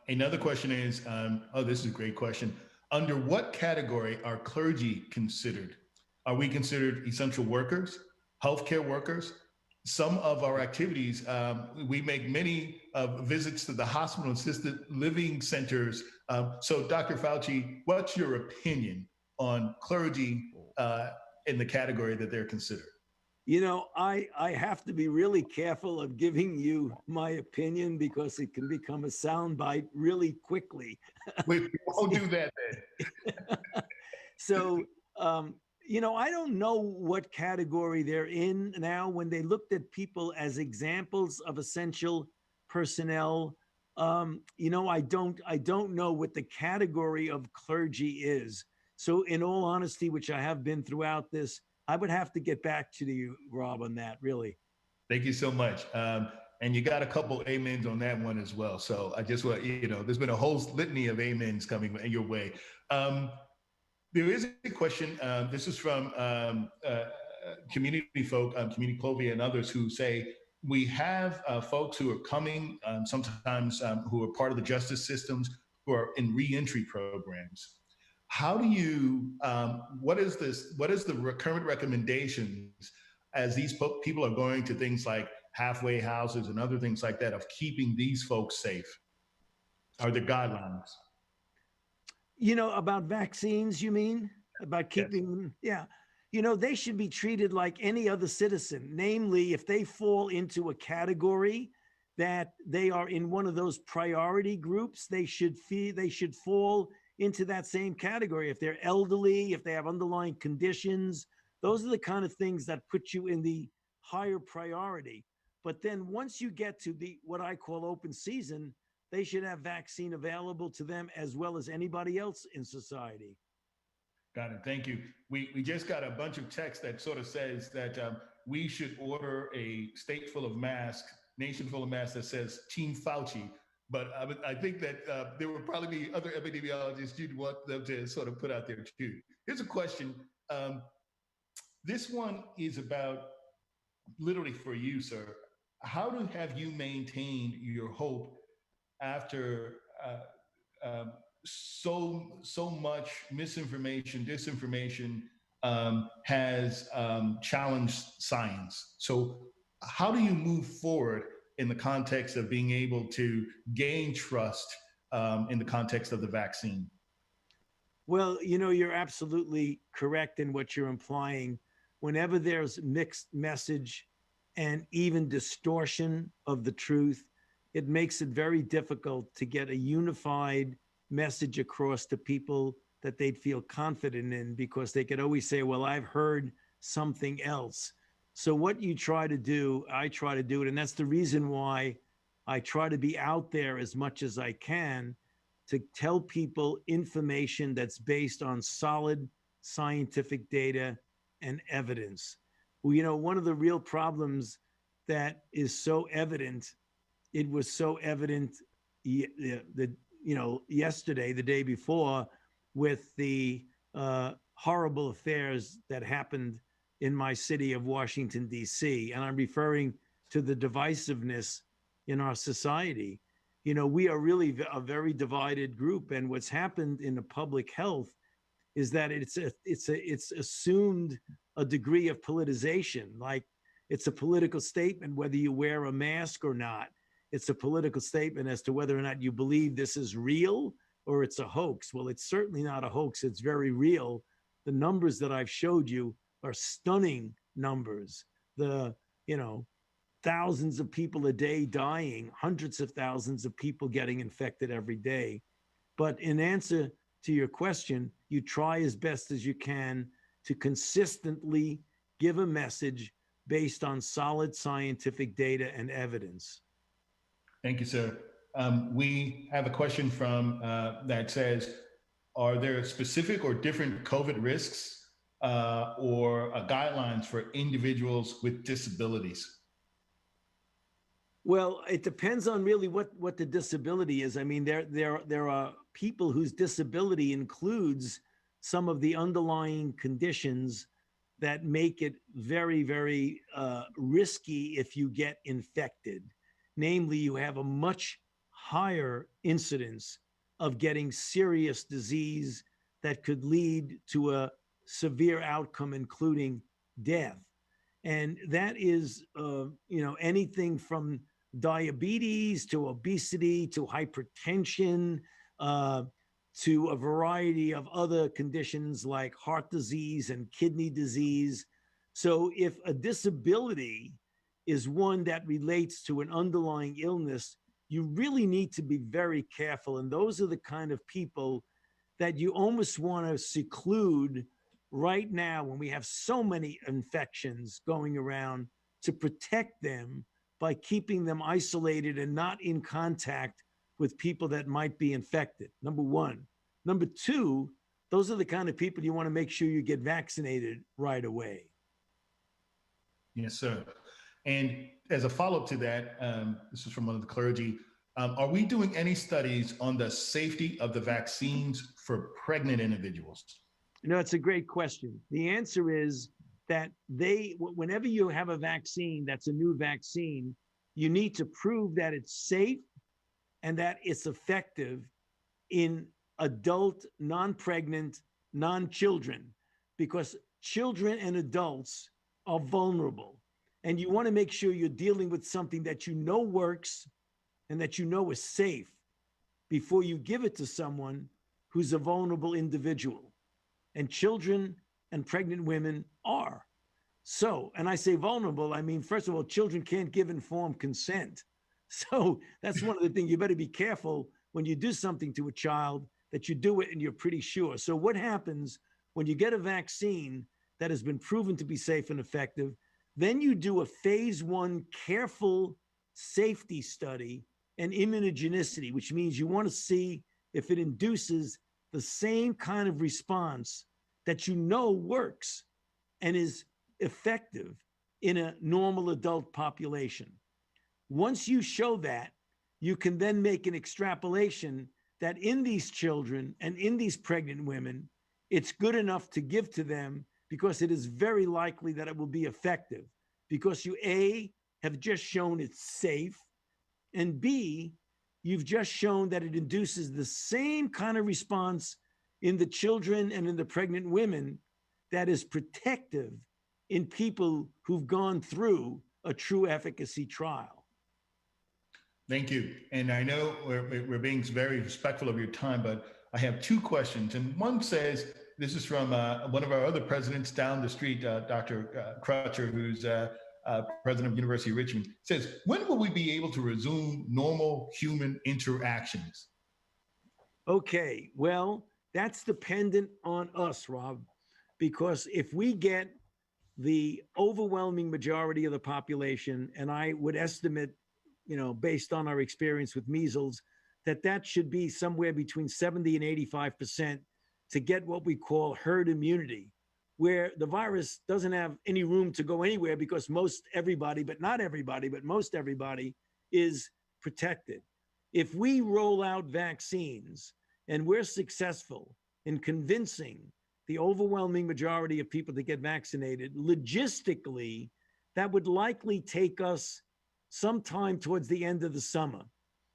L: Another question is, this is a great question. Under what category are clergy considered? Are we considered essential workers, healthcare workers? Some of our activities, we make many visits to the hospital assisted living centers. So Dr. Fauci, what's your opinion on clergy in the category that they're considered?
K: You know, I have to be really careful of giving you my opinion because it can become a soundbite really quickly.
L: We won't do that then.
K: So, you know, I don't know what category they're in now. When they looked at people as examples of essential personnel, I don't know what the category of clergy is. So in all honesty, which I have been throughout this, I would have to get back to you, Rob, on that, really.
L: Thank you so much. And you got a couple amens on that one as well. So I just want, there's been a whole litany of amens coming your way. There is a question. This is from community folk, Community Clovia and others who say, we have folks who are coming, sometimes who are part of the justice systems, who are in reentry programs. How do you, what is the current recommendations as these people are going to things like halfway houses and other things like that of keeping these folks safe? Are there guidelines?
K: About vaccines, you mean? About keeping them? Yeah. They should be treated like any other citizen. Namely, if they fall into a category that they are in one of those priority groups, they should fall into that same category. If they're elderly, if they have underlying conditions, those are the kind of things that put you in the higher priority. But then once you get to the what I call open season, they should have vaccine available to them as well as anybody else in society.
L: Got it. Thank you. We just got a bunch of text that sort of says that we should order a state full of masks, nation full of masks that says Team Fauci. But I think that there will probably be other epidemiologists you'd want them to sort of put out there too. Here's a question. This one is about literally for you, sir. How have you maintained your hope after so much misinformation, disinformation has challenged science? So how do you move forward in the context of being able to gain trust in the context of the vaccine?
K: Well, you're absolutely correct in what you're implying. Whenever there's mixed message and even distortion of the truth, it makes it very difficult to get a unified message across to people that they'd feel confident in, because they could always say, well, I've heard something else. So what you try to do, I try to do it. And that's the reason why I try to be out there as much as I can to tell people information that's based on solid scientific data and evidence. Well, one of the real problems that is so evident, it was so evident yesterday, the day before, with the horrible affairs that happened in my city of Washington, D.C. And I'm referring to the divisiveness in our society. We are really a very divided group. And what's happened in the public health is that it's assumed a degree of politicization. Like, it's a political statement whether you wear a mask or not. It's a political statement as to whether or not you believe this is real or it's a hoax. Well, it's certainly not a hoax. It's very real. The numbers that I've showed you are stunning numbers. Thousands of people a day dying, hundreds of thousands of people getting infected every day. But in answer to your question, you try as best as you can to consistently give a message based on solid scientific data and evidence.
L: Thank you, sir. We have a question from that says, are there specific or different COVID risks or guidelines for individuals with disabilities?
K: Well, it depends on really what the disability is. I mean, there are people whose disability includes some of the underlying conditions that make it very, very risky if you get infected. Namely, you have a much higher incidence of getting serious disease that could lead to a severe outcome, including death. And that is, anything from diabetes to obesity to hypertension to a variety of other conditions like heart disease and kidney disease. So if a disability is one that relates to an underlying illness, you really need to be very careful. And those are the kind of people that you almost want to seclude right now when we have so many infections going around, to protect them by keeping them isolated and not in contact with people that might be infected, number one. Number two, those are the kind of people you want to make sure you get vaccinated right away.
L: Yes, sir. And as a follow-up to that, this is from one of the clergy, are we doing any studies on the safety of the vaccines for pregnant individuals?
K: You know, it's a great question. The answer is that whenever you have a vaccine that's a new vaccine, you need to prove that it's safe and that it's effective in adult, non-pregnant, non-children, because children and adults are vulnerable. And you want to make sure you're dealing with something that you know works and that you know is safe before you give it to someone who's a vulnerable individual. And children and pregnant women are. So, and I say vulnerable, I mean, first of all, children can't give informed consent. So that's one of the things. You better be careful when you do something to a child that you do it and you're pretty sure. So what happens when you get a vaccine that has been proven to be safe and effective? Then you do a phase 1 careful safety study and immunogenicity, which means you want to see if it induces the same kind of response that you know works and is effective in a normal adult population. Once you show that, you can then make an extrapolation that in these children and in these pregnant women, it's good enough to give to them because it is very likely that it will be effective, because you, A, have just shown it's safe, and B, you've just shown that it induces the same kind of response in the children and in the pregnant women that is protective in people who've gone through a true efficacy trial.
L: Thank you. And I know we're being very respectful of your time, but I have two questions. And one says, this is from one of our other presidents down the street, Dr. Crutcher, who's president of University of Richmond, says, when will we be able to resume normal human interactions?
K: Okay, well, that's dependent on us, Rob, because if we get the overwhelming majority of the population, and I would estimate, you know, based on our experience with measles, that should be somewhere between 70 and 85% to get what we call herd immunity, where the virus doesn't have any room to go anywhere because most everybody, but not everybody, but most everybody is protected. If we roll out vaccines and we're successful in convincing the overwhelming majority of people to get vaccinated, logistically, that would likely take us sometime towards the end of the summer.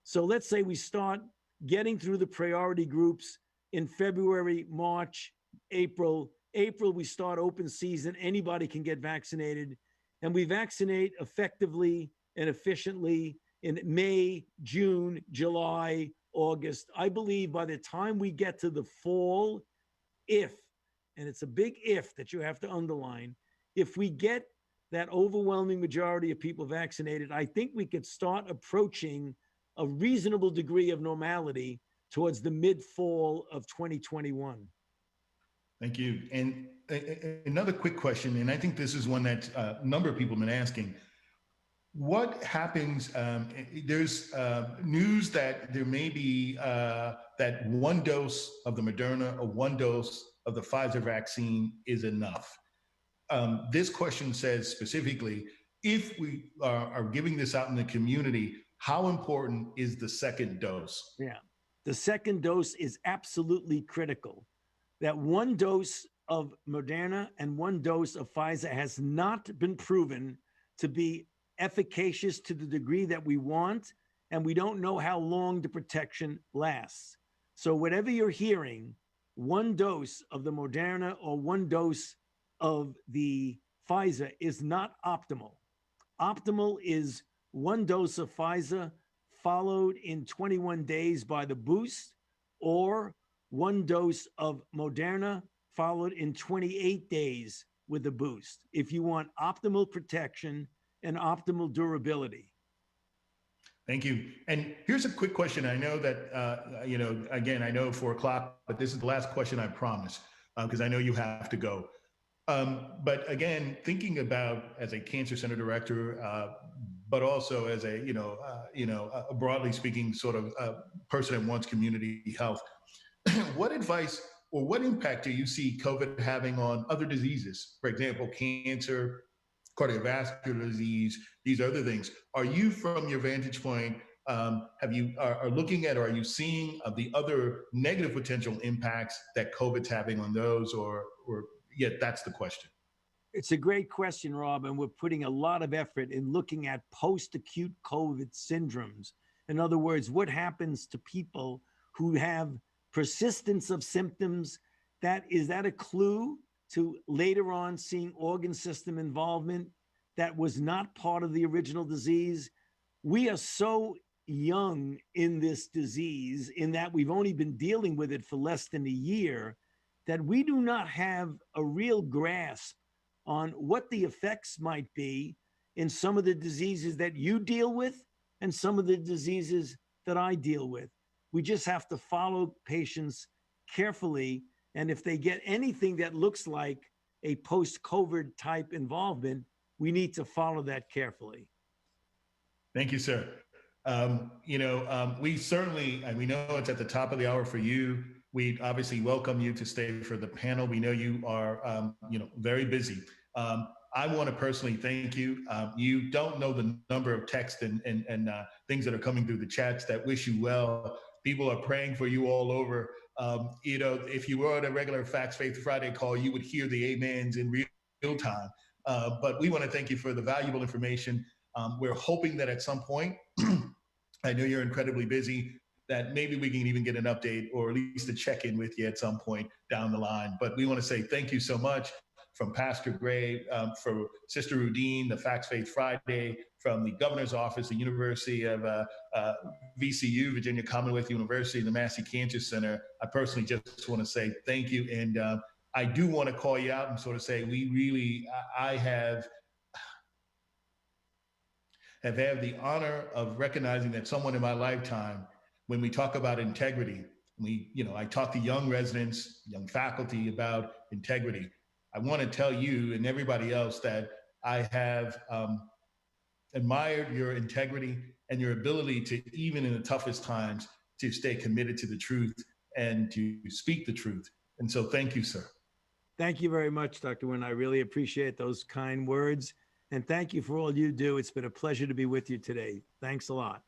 K: So let's say we start getting through the priority groups in February, March, April. April, we start open season. Anybody can get vaccinated. And we vaccinate effectively and efficiently in May, June, July, August. I believe by the time we get to the fall, if, and it's a big if that you have to underline, if we get that overwhelming majority of people vaccinated, I think we could start approaching a reasonable degree of normality towards the mid-fall of 2021.
L: Thank you. And another quick question, and I think this is one that a number of people have been asking. What happens, there's news that there may be that one dose of the Moderna or one dose of the Pfizer vaccine is enough. This question says specifically, if we are giving this out in the community, how important is the second dose?
K: Yeah, the second dose is absolutely critical. That one dose of Moderna and one dose of Pfizer has not been proven to be efficacious to the degree that we want, and we don't know how long the protection lasts. So whatever you're hearing, one dose of the Moderna or one dose of the Pfizer is not optimal. Optimal is one dose of Pfizer followed in 21 days by the boost, or one dose of Moderna followed in 28 days with the boost, if you want optimal protection and optimal durability.
L: Thank you. And here's a quick question. I know that, you know, again, I know 4 o'clock, but this is the last question, I promise, because I know you have to go. But again, thinking about, as a cancer center director, but also as a, broadly speaking, sort of person that wants community health. What advice or what impact do you see COVID having on other diseases? For example, cancer, cardiovascular disease, these other things. Are you, from your vantage point, have you are looking at, or are you seeing the other negative potential impacts that COVID's having on those, or yet that's the question?
K: It's a great question, Rob, and we're putting a lot of effort in looking at post-acute COVID syndromes. In other words, what happens to people who have persistence of symptoms? Is that a clue to later on seeing organ system involvement that was not part of the original disease? We are so young in this disease in that we've only been dealing with it for less than a year, that we do not have a real grasp on what the effects might be in some of the diseases that you deal with and some of the diseases that I deal with. We just have to follow patients carefully. And if they get anything that looks like a post-COVID type involvement, we need to follow that carefully.
L: Thank you, sir. We certainly, and we know it's at the top of the hour for you. We obviously welcome you to stay for the panel. We know you are, very busy. I want to personally thank you. You don't know the number of texts and things that are coming through the chats that wish you well. People are praying for you all over. If you were on a regular Facts Faith Friday call, you would hear the amens in real time. But we want to thank you for the valuable information. We're hoping that at some point, I know you're incredibly busy, that maybe we can even get an update or at least a check-in with you at some point down the line. But we want to say thank you so much from Pastor Gray, from Sister Rudine, the Facts Faith Friday, from the governor's office, the University of VCU, Virginia Commonwealth University, the Massey Cancer Center. I personally just want to say thank you. And I do want to call you out and sort of say, I have had the honor of recognizing that someone in my lifetime, when we talk about integrity, I talk to young residents, young faculty about integrity. I want to tell you and everybody else that I have admired your integrity and your ability to, even in the toughest times, to stay committed to the truth and to speak the truth. And so thank you, sir.
K: Thank you very much, Dr. Wynn. I really appreciate those kind words. And thank you for all you do. It's been a pleasure to be with you today. Thanks a lot.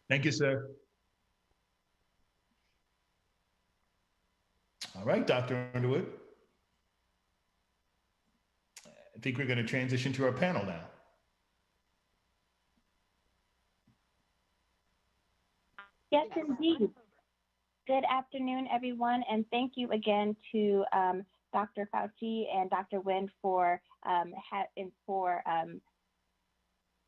L: Thank you, sir. All right, Dr. Underwood. I think we're going to transition to our panel now.
M: Yes, indeed. Good afternoon, everyone, and thank you again to Dr. Fauci and Dr. Wynn for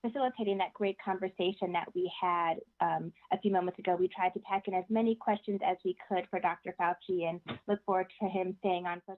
M: facilitating that great conversation that we had a few moments ago. We tried to pack in as many questions as we could for Dr. Fauci and look forward to him staying on for